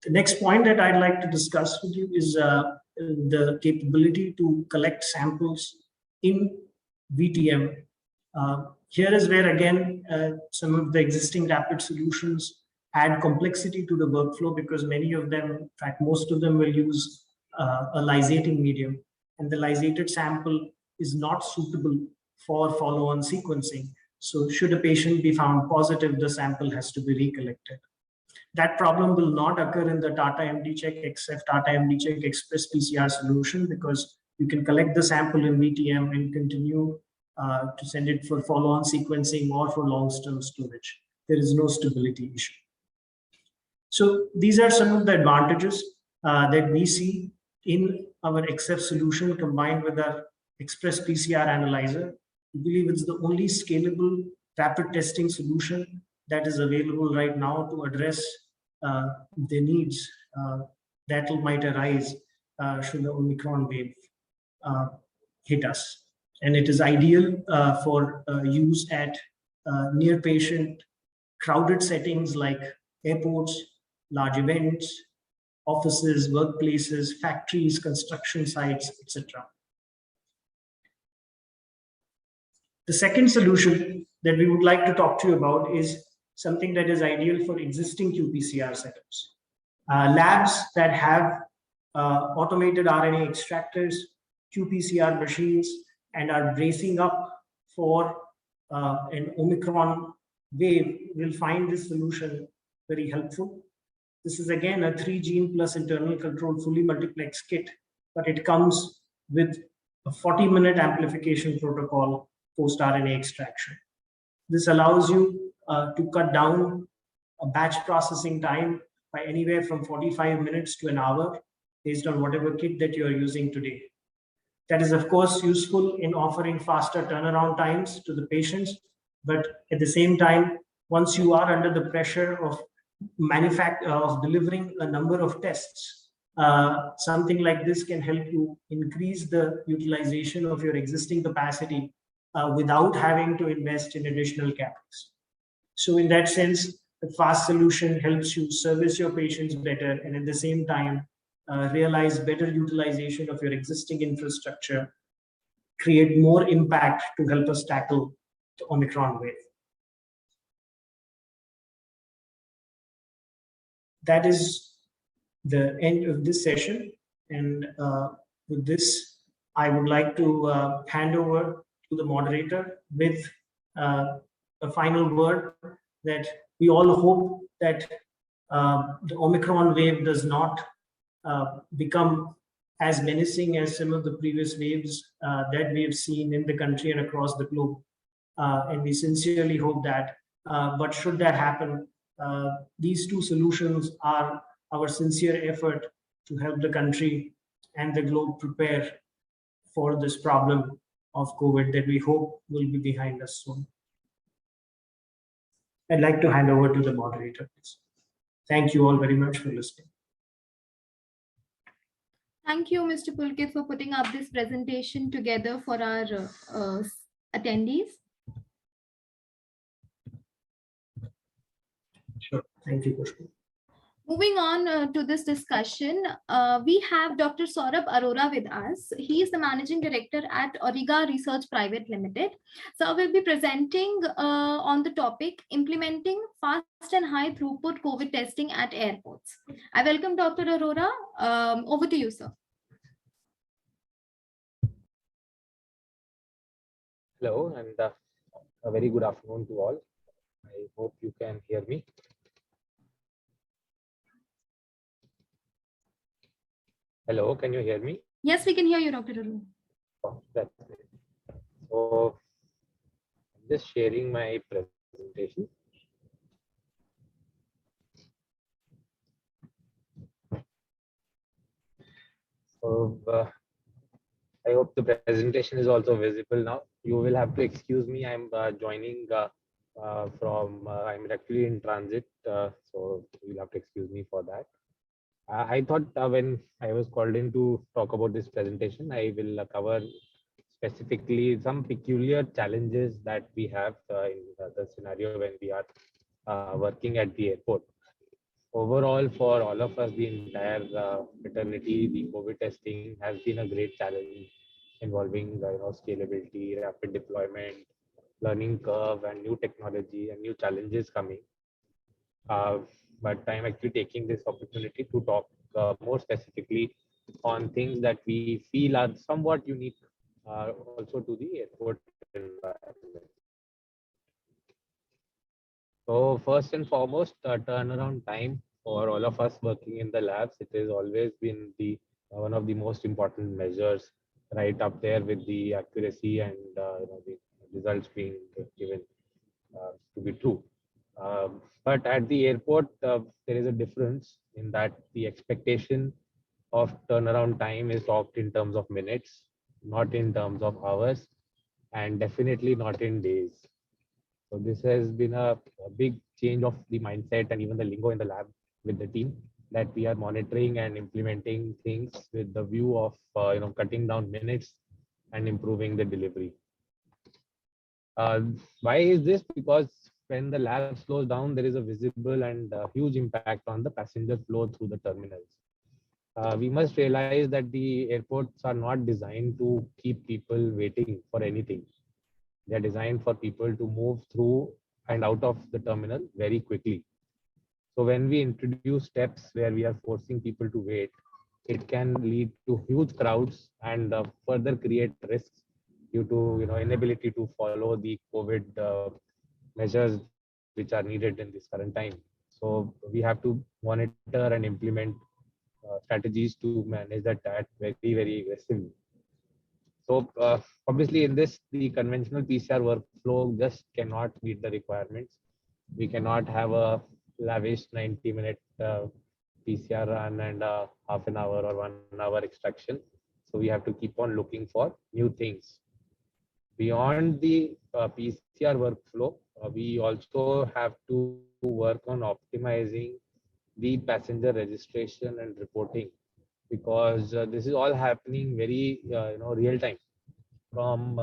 The next point that I'd like to discuss with you is the capability to collect samples in VTM. Here is where, again, some of the existing rapid solutions add complexity to the workflow, because many of them, in fact, most of them will use a lysating medium, and the lysated sample is not suitable for follow-on sequencing. So should a patient be found positive, the sample has to be recollected. That problem will not occur in the Tata MD-Check except Tata MD-Check Express PCR solution, because you can collect the sample in VTM and continue to send it for follow-on sequencing or for long-term storage. There is no stability issue. So these are some of the advantages that we see in our XF solution combined with our Express PCR analyzer. We believe it's the only scalable rapid testing solution that is available right now to address the needs that might arise should the Omicron wave hit us. And it is ideal for use at near patient crowded settings like airports, large events, offices, workplaces, factories, construction sites, etc. The second solution that we would like to talk to you about is something that is ideal for existing qPCR setups. Labs that have automated RNA extractors, qPCR machines, and are bracing up for an Omicron wave will find this solution very helpful. This is again a 3-gene plus internal control fully multiplex kit, but it comes with a 40-minute amplification protocol post-RNA extraction. This allows you to cut down a batch processing time by anywhere from 45 minutes to an hour based on whatever kit that you're using today. That is, of course, useful in offering faster turnaround times to the patients, but at the same time, once you are under the pressure of delivering a number of tests, something like this can help you increase the utilization of your existing capacity without having to invest in additional capital. So in that sense, the fast solution helps you service your patients better and at the same time realize better utilization of your existing infrastructure, create more impact to help us tackle the Omicron wave. That is the end of this session. And with this, I would like to hand over to the moderator with a final word that we all hope that the Omicron wave does not become as menacing as some of the previous waves that we have seen in the country and across the globe. And we sincerely hope that. But should that happen, these two solutions are our sincere effort to help the country and the globe prepare for this problem of COVID that we hope will be behind us soon. I'd like to hand over to the moderator, please. Thank you all very much for listening. Thank you, Mr. Pulkit, for putting up this presentation together for our attendees. Sure. Thank you, Kushbu. Moving on to this discussion, we have Dr. Saurabh Arora with us. He is the Managing Director at Auriga Research Private Limited. So we'll be presenting on the topic, implementing fast and high throughput COVID testing at airports. I welcome Dr. Arora. Over to you, sir. Hello, and a very good afternoon to all. I hope you can hear me. Hello, can you hear me? Yes, we can hear you, Dr. Ravi. Oh, that's great. So, I'm just sharing my presentation. So, I hope the presentation is also visible now. You will have to excuse me. I'm joining I'm actually in transit, so you'll have to excuse me for that. I thought when I was called in to talk about this presentation, I will cover specifically some peculiar challenges that we have in the scenario when we are working at the airport. Overall, for all of us, the entire fraternity, the COVID testing has been a great challenge involving scalability, rapid deployment, learning curve, and new technology and new challenges coming. But I'm actually taking this opportunity to talk more specifically on things that we feel are somewhat unique also to the airport environment. So first and foremost, turnaround time for all of us working in the labs, it has always been the one of the most important measures, right up there with the accuracy and the results being given to be true. But at the airport, there is a difference in that the expectation of turnaround time is talked in terms of minutes, not in terms of hours, and definitely not in days. So this has been a big change of the mindset and even the lingo in the lab with the team, that we are monitoring and implementing things with the view of cutting down minutes and improving the delivery. Why is this? Because when the lab slows down, there is a visible and huge impact on the passenger flow through the terminals. We must realize that the airports are not designed to keep people waiting for anything. They are designed for people to move through and out of the terminal very quickly. So when we introduce steps where we are forcing people to wait, it can lead to huge crowds and further create risks due to inability to follow the COVID measures which are needed in this current time. So we have to monitor and implement strategies to manage that very, very aggressively. So obviously in this, the conventional PCR workflow just cannot meet the requirements. We cannot have a lavish 90-minute PCR run and half an hour or 1 hour extraction. So we have to keep on looking for new things. Beyond the PCR workflow, we also have to work on optimizing the passenger registration and reporting, because this is all happening very real time, from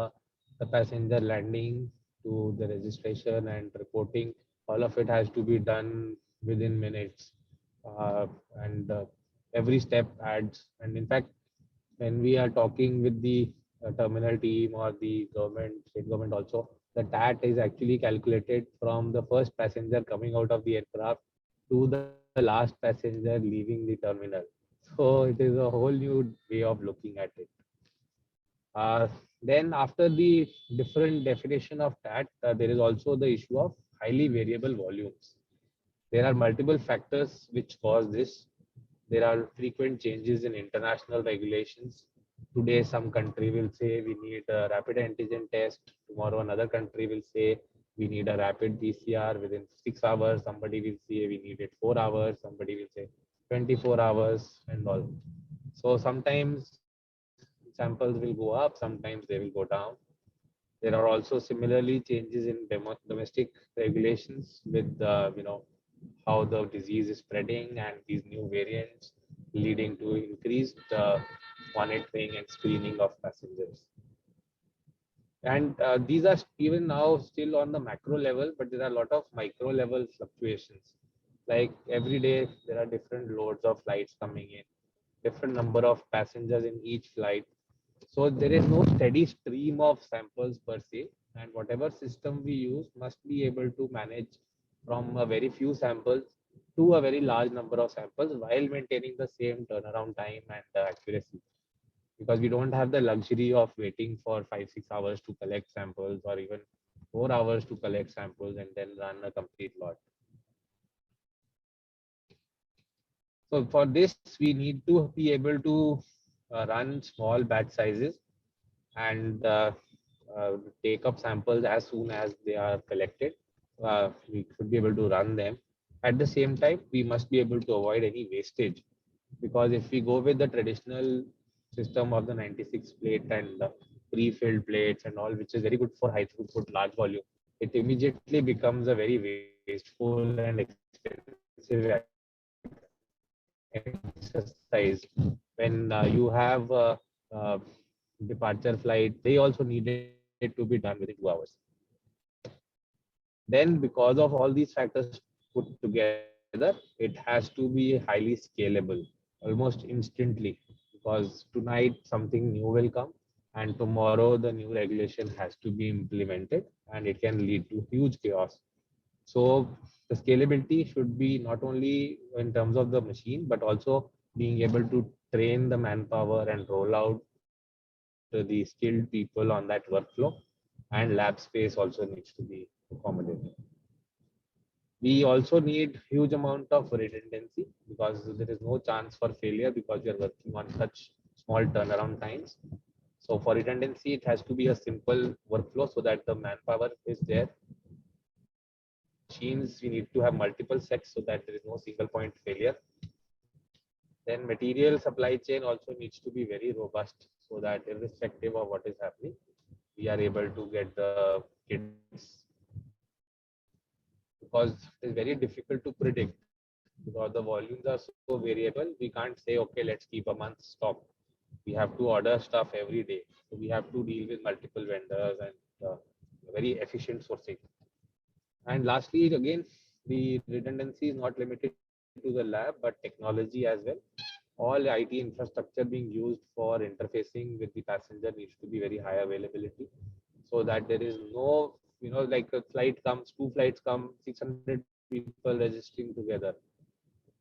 the passenger landing to the registration and reporting. All of it has to be done within minutes, and every step adds. And in fact, when we are talking with the terminal team or the government, state government also, the TAT is actually calculated from the first passenger coming out of the aircraft to the last passenger leaving the terminal. So it is a whole new way of looking at it. Then after the different definition of TAT, there is also the issue of highly variable volumes. There are multiple factors which cause this. There are frequent changes in international regulations. Today, some country will say we need a rapid antigen test. Tomorrow, another country will say we need a rapid PCR within 6 hours. Somebody will say we need it 4 hours. Somebody will say 24 hours and all. So sometimes samples will go up, sometimes they will go down. There are also similarly changes in domestic regulations with how the disease is spreading and these new variants leading to increased monitoring and screening of passengers. And these are even now still on the macro level, but there are a lot of micro level fluctuations. Like every day, there are different loads of flights coming in, different number of passengers in each flight. So there is no steady stream of samples per se, and whatever system we use must be able to manage from a very few samples to a very large number of samples while maintaining the same turnaround time and accuracy. Because we don't have the luxury of waiting for 5-6 hours to collect samples, or even 4 hours to collect samples and then run a complete lot. So for this, we need to be able to run small batch sizes and take up samples as soon as they are collected. We should be able to run them. At the same time, we must be able to avoid any wastage, because if we go with the traditional system of the 96 plate and the pre-filled plates and all, which is very good for high throughput, large volume, it immediately becomes a very wasteful and expensive exercise. When you have departure flight, they also needed it to be done within 2 hours. Then because of all these factors put together, it has to be highly scalable almost instantly, because tonight something new will come and tomorrow the new regulation has to be implemented and it can lead to huge chaos. So the scalability should be not only in terms of the machine, but also being able to train the manpower and roll out the skilled people on that workflow, and lab space also needs to be accommodated. We also need huge amount of redundancy, because there is no chance for failure because we are working on such small turnaround times. So for redundancy, it has to be a simple workflow so that the manpower is there. Machines, we need to have multiple sets so that there is no single point failure. Then material supply chain also needs to be very robust so that irrespective of what is happening, we are able to get the kits, because it's very difficult to predict because the volumes are so variable. We can't say, okay, let's keep a month's stock. We have to order stuff every day. So we have to deal with multiple vendors and very efficient sourcing. And lastly, again, the redundancy is not limited to the lab, but technology as well. All IT infrastructure being used for interfacing with the passenger needs to be very high availability, so that there is no, like a flight comes, 2 flights come, 600 people registering together.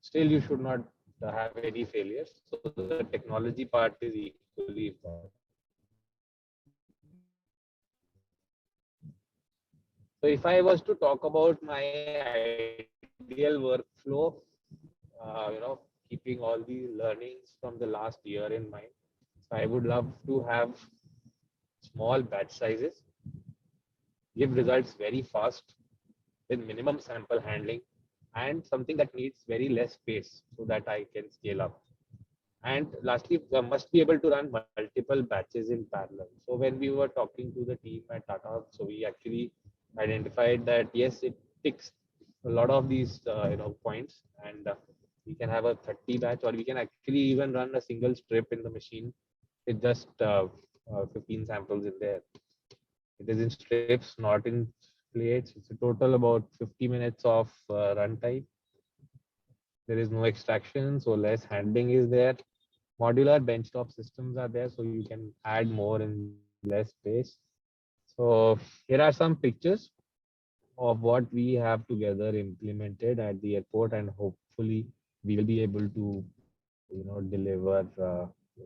Still, you should not have any failures. So the technology part is equally important. So if I was to talk about my ideal workflow, keeping all the learnings from the last year in mind, so I would love to have small batch sizes, give results very fast with minimum sample handling, and something that needs very less space so that I can scale up. And lastly, must be able to run multiple batches in parallel. So when we were talking to the team at Tata, so we actually identified that yes, it ticks a lot of these points, and we can have a 30 batch, or we can actually even run a single strip in the machine with just 15 samples in there. It is in strips, not in plates. It's a total about 50 minutes of runtime. There is no extraction, so less handling is there. Modular benchtop systems are there, so you can add more in less space. So here are some pictures of what we have together implemented at the airport, and hopefully we will be able to deliver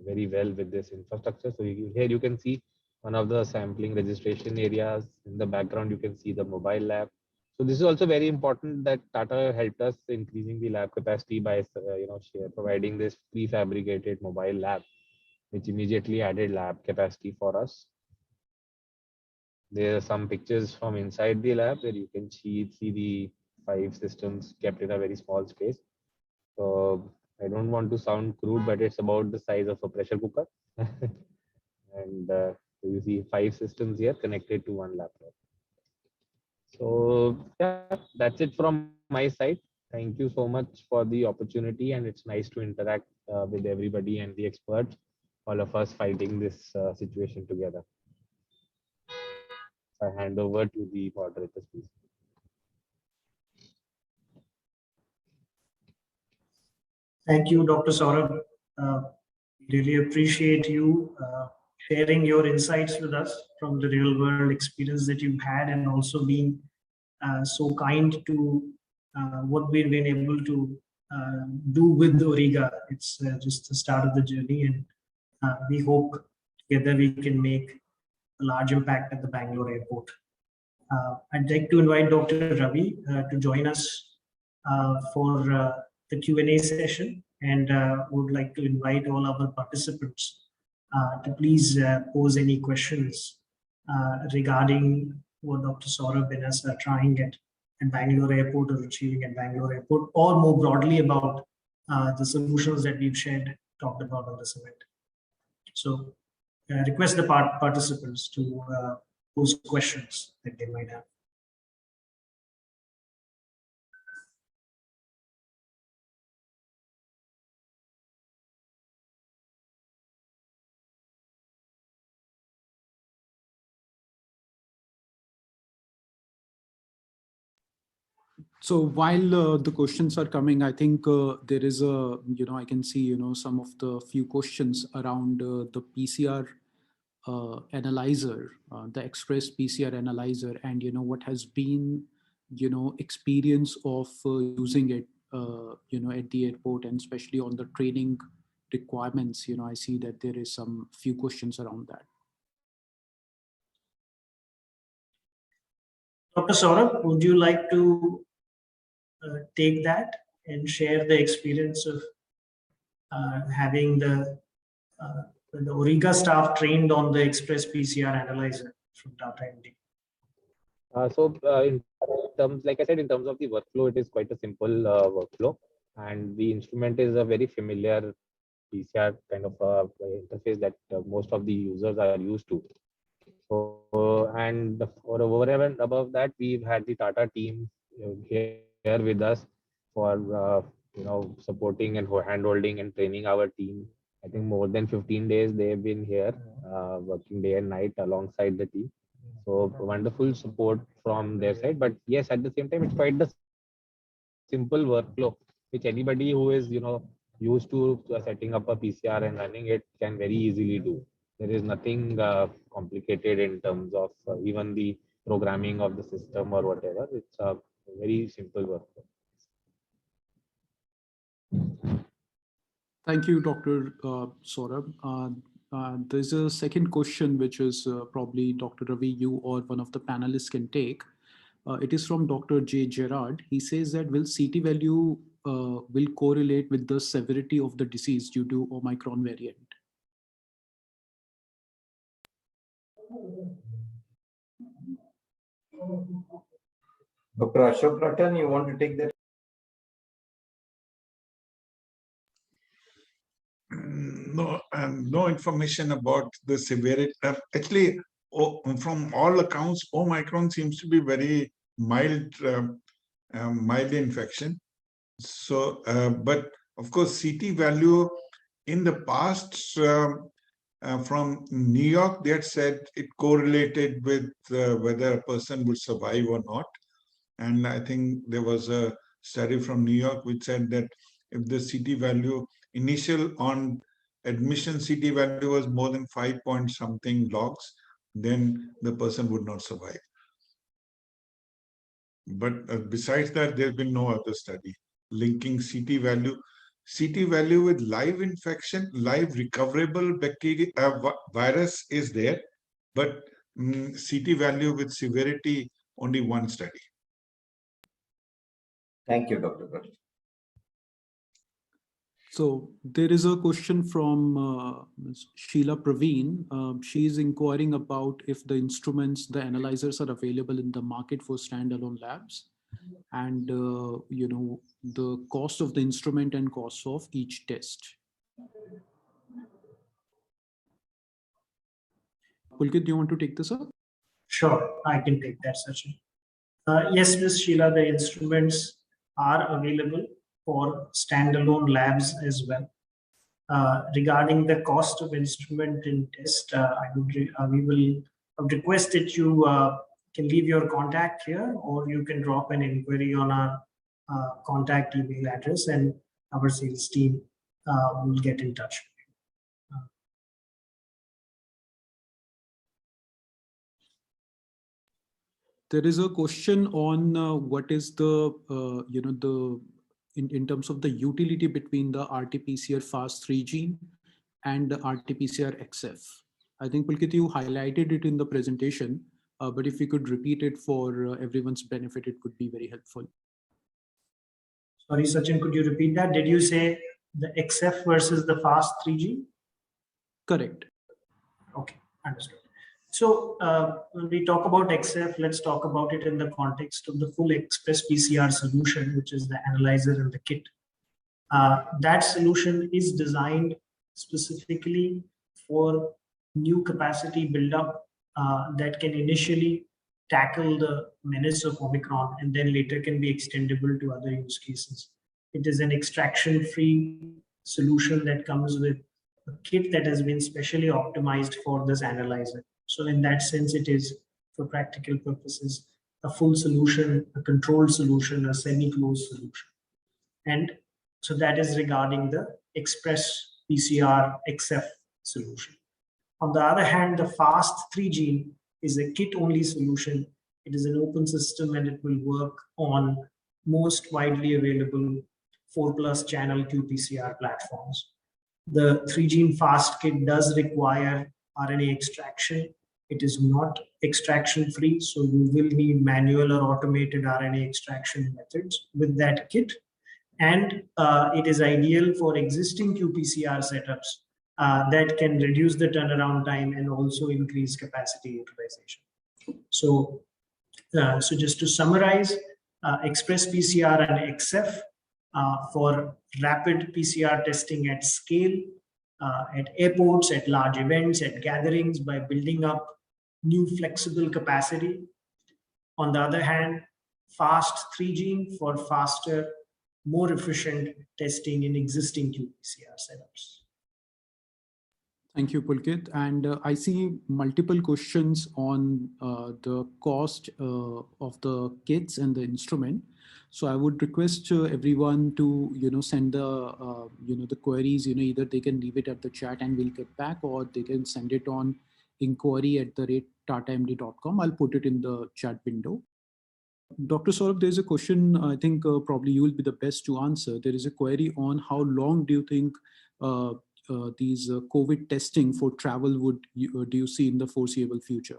very well with this infrastructure. So here you can see one of the sampling registration areas. In the background you can see the mobile lab. So this is also very important that Tata helped us increasing the lab capacity by providing this prefabricated mobile lab, which immediately added lab capacity for us. There are some pictures from inside the lab where you can see the 5 systems kept in a very small space. So I don't want to sound crude, but it's about the size of a pressure cooker. And you see 5 systems here connected to one laptop. So yeah, that's it from my side. Thank you so much for the opportunity, and it's nice to interact with everybody and the experts, all of us fighting this situation together. I hand over to the moderators, please. Thank you, Dr. Saurabh. Really appreciate you sharing your insights with us from the real world experience that you've had, and also being so kind to what we've been able to do with Origa. It's just the start of the journey, and we hope together we can make a large impact at the Bangalore airport. I'd like to invite Dr. Ravi to join us for the Q&A session, and would like to invite all our participants to please pose any questions regarding what Dr. Saurabh and us are trying at Bangalore Airport or achieving at Bangalore Airport, or more broadly about the solutions that we've talked about on this event. So request the participants to pose questions that they might have. So while the questions are coming, I think there is a, I can see, some of the few questions around the PCR analyzer, the express PCR analyzer, and, what has been, experience of using it, at the airport, and especially on the training requirements. I see that there is some few questions around that. Dr. Saurabh, would you like to take that and share the experience of having the Auriga staff trained on the express PCR analyzer from Tata MD? In terms, like I said, in terms of the workflow, it is quite a simple workflow, and the instrument is a very familiar PCR kind of interface that most of the users are used to. So, and over and above that, we've had the Tata team here with us for supporting and for hand-holding and training our team. I think more than 15 days they've been here working day and night alongside the team. So wonderful support from their side. But yes, at the same time, it's quite the simple workflow which anybody who is used to setting up a PCR and running it can very easily do. There is nothing complicated in terms of even the programming of the system or whatever. It's a very simple workflow. Thank you, Dr. Saurabh. There's a second question, which is probably Dr. Ravi, you or one of the panelists can take. It is from Dr. J. Gerard. He says that will CT value will correlate with the severity of the disease due to Omicron variant? Dr. Ashok Ratan, you want to take that? No information about the severity. Actually, from all accounts, Omicron seems to be very mild, mild infection. So, but of course, CT value in the past from New York, they had said it correlated with whether a person would survive or not. And I think there was a study from New York which said that if the CT value initial on admission CT value was more than 5 point something logs, then the person would not survive. But besides that, there's been no other study linking CT value with live infection, live recoverable bacteria, virus is there, but CT value with severity, only one study. Thank you, Dr. Bhatt. So there is a question from Sheila Praveen. She is inquiring about if the instruments, the analyzers are available in the market for standalone labs, and the cost of the instrument and cost of each test. Pulkit, do you want to take this up? Sure, I can take that, Sachin. Yes, Ms. Sheila, the instruments are available for standalone labs as well. Regarding the cost of instrument and test, I would request that you can leave your contact here, or you can drop an inquiry on our contact email address, and our sales team will get in touch with you. There is a question on what is the in terms of the utility between the Rtpcr Fast 3 gene and the Rtpcr XF. I think, Pulkit, you highlighted it in the presentation, but if you could repeat it for everyone's benefit, it could be very helpful. Sorry, Sachin, could you repeat that? Did you say The XF versus the fast 3G? Correct. Okay, understood. So when we talk about XF, let's talk about it in the context of the full Express PCR solution, which is the analyzer and the kit. That solution is designed specifically for new capacity buildup that can initially tackle the menace of Omicron and then later can be extendable to other use cases. It is an extraction-free solution that comes with a kit that has been specially optimized for this analyzer. So in that sense, it is, for practical purposes, a full solution, a controlled solution, a semi-closed solution. And so that is regarding the Express PCR XF solution. On the other hand, the fast 3G is a kit-only solution. It is an open system and it will work on most widely available 4+ channel qPCR platforms. The 3G fast kit does require RNA extraction. It is not extraction free, so you will need manual or automated RNA extraction methods with that kit. And it is ideal for existing qPCR setups that can reduce the turnaround time and also increase capacity utilization. So, so just to summarize, Express PCR and XF for rapid PCR testing at scale, at airports, at large events, at gatherings by building up new flexible capacity. On the other hand, fast 3G for faster, more efficient testing in existing qPCR setups. Thank you, Pulkit. And I see multiple questions on the cost of the kits and the instrument. So I would request everyone to, send the, the queries, either they can leave it at the chat and we'll get back, or they can send it on inquiry@tatamd.com. I'll put it in the chat window. Dr. Saurabh, there's a question, I think probably you will be the best to answer. There is a query on how long do you think these COVID testing for travel do you see in the foreseeable future?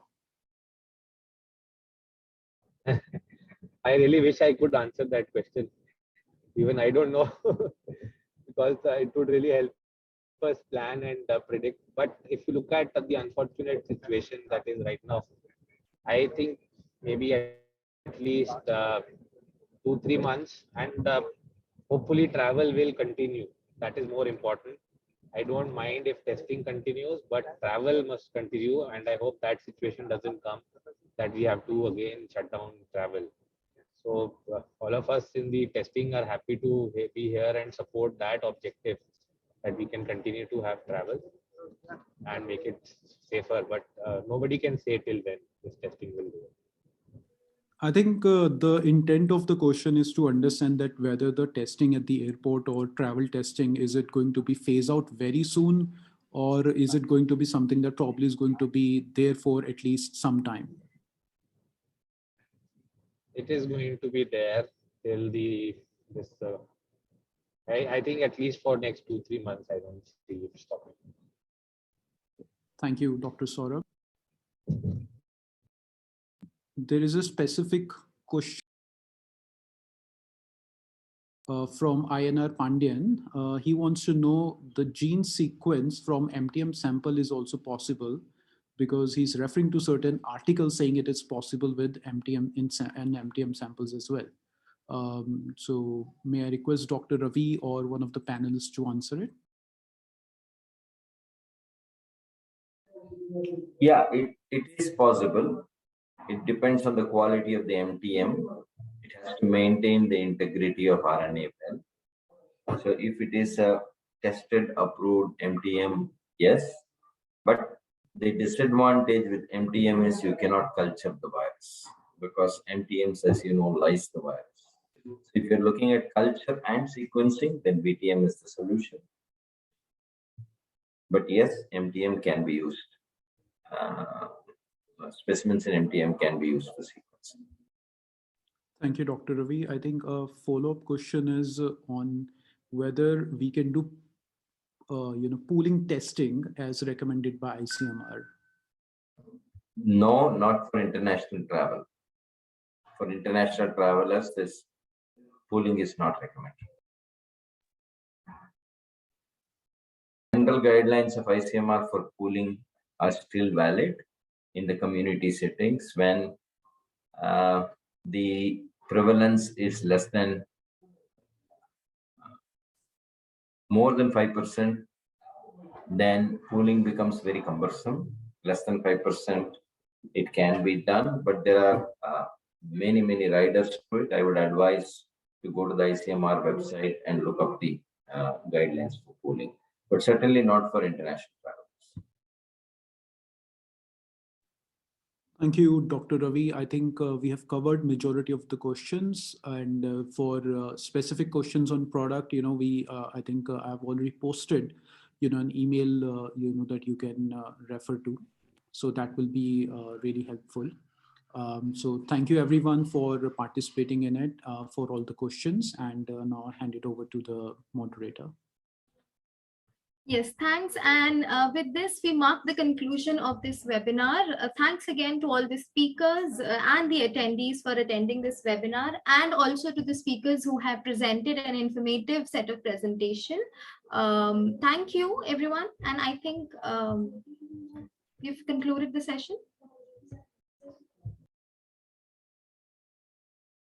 I really wish I could answer that question. Even I don't know, because it would really help us plan and predict. But if you look at the unfortunate situation that is right now, I think maybe at least 2-3 months, and hopefully travel will continue. That is more important. I don't mind if testing continues, but travel must continue, and I hope that situation doesn't come that we have to again shut down travel. So all of us in the testing are happy to be here and support that objective, that we can continue to have travel and make it safer. But nobody can say till when this testing will go. I think the intent of the question is to understand that whether the testing at the airport or travel testing, is it going to be phased out very soon, or is it going to be something that probably is going to be there for at least some time? It is going to be there till I think at least for next 2-3 months, I don't see it stopping. Thank you, Dr. Saurabh. There is a specific question from INR Pandian. He wants to know the gene sequence from MTM sample is also possible, because he's referring to certain articles saying it is possible with MTM and MTM samples as well. So may I request Dr. Ravi or one of the panelists to answer it? Yeah, it is possible. It depends on the quality of the MTM. It has to maintain the integrity of RNA well. So if it is a tested, approved MTM, yes. But the disadvantage with MTM is you cannot culture the virus, because MTMs, as you know, lyse the virus. So if you're looking at culture and sequencing, then VTM is the solution. But yes, MTM can be used. Specimens in MTM can be used for sequencing. Thank you, Dr. Ravi. I think a follow-up question is on whether we can do pooling testing as recommended by ICMR. No, not for international travel. For international travelers, this pooling is not recommended. general guidelines of ICMR for cooling are still valid in the community settings when the prevalence is less than more than 5%, then cooling becomes very cumbersome. Less than 5%, it can be done, but there are many riders to it. I would advise to go to the ICMR website and look up the guidelines for cooling, but certainly not for international travelers. Thank you, Dr. Ravi. I think we have covered majority of the questions, and for specific questions on product, I think I've already posted, an email, that you can refer to. So that will be really helpful. So thank you everyone for participating in it, for all the questions, and now I hand it over to the moderator. Yes, thanks. And with this, we mark the conclusion of this webinar. Thanks again to all the speakers and the attendees for attending this webinar, and also to the speakers who have presented an informative set of presentation. Thank you, everyone. And I think we've concluded the session.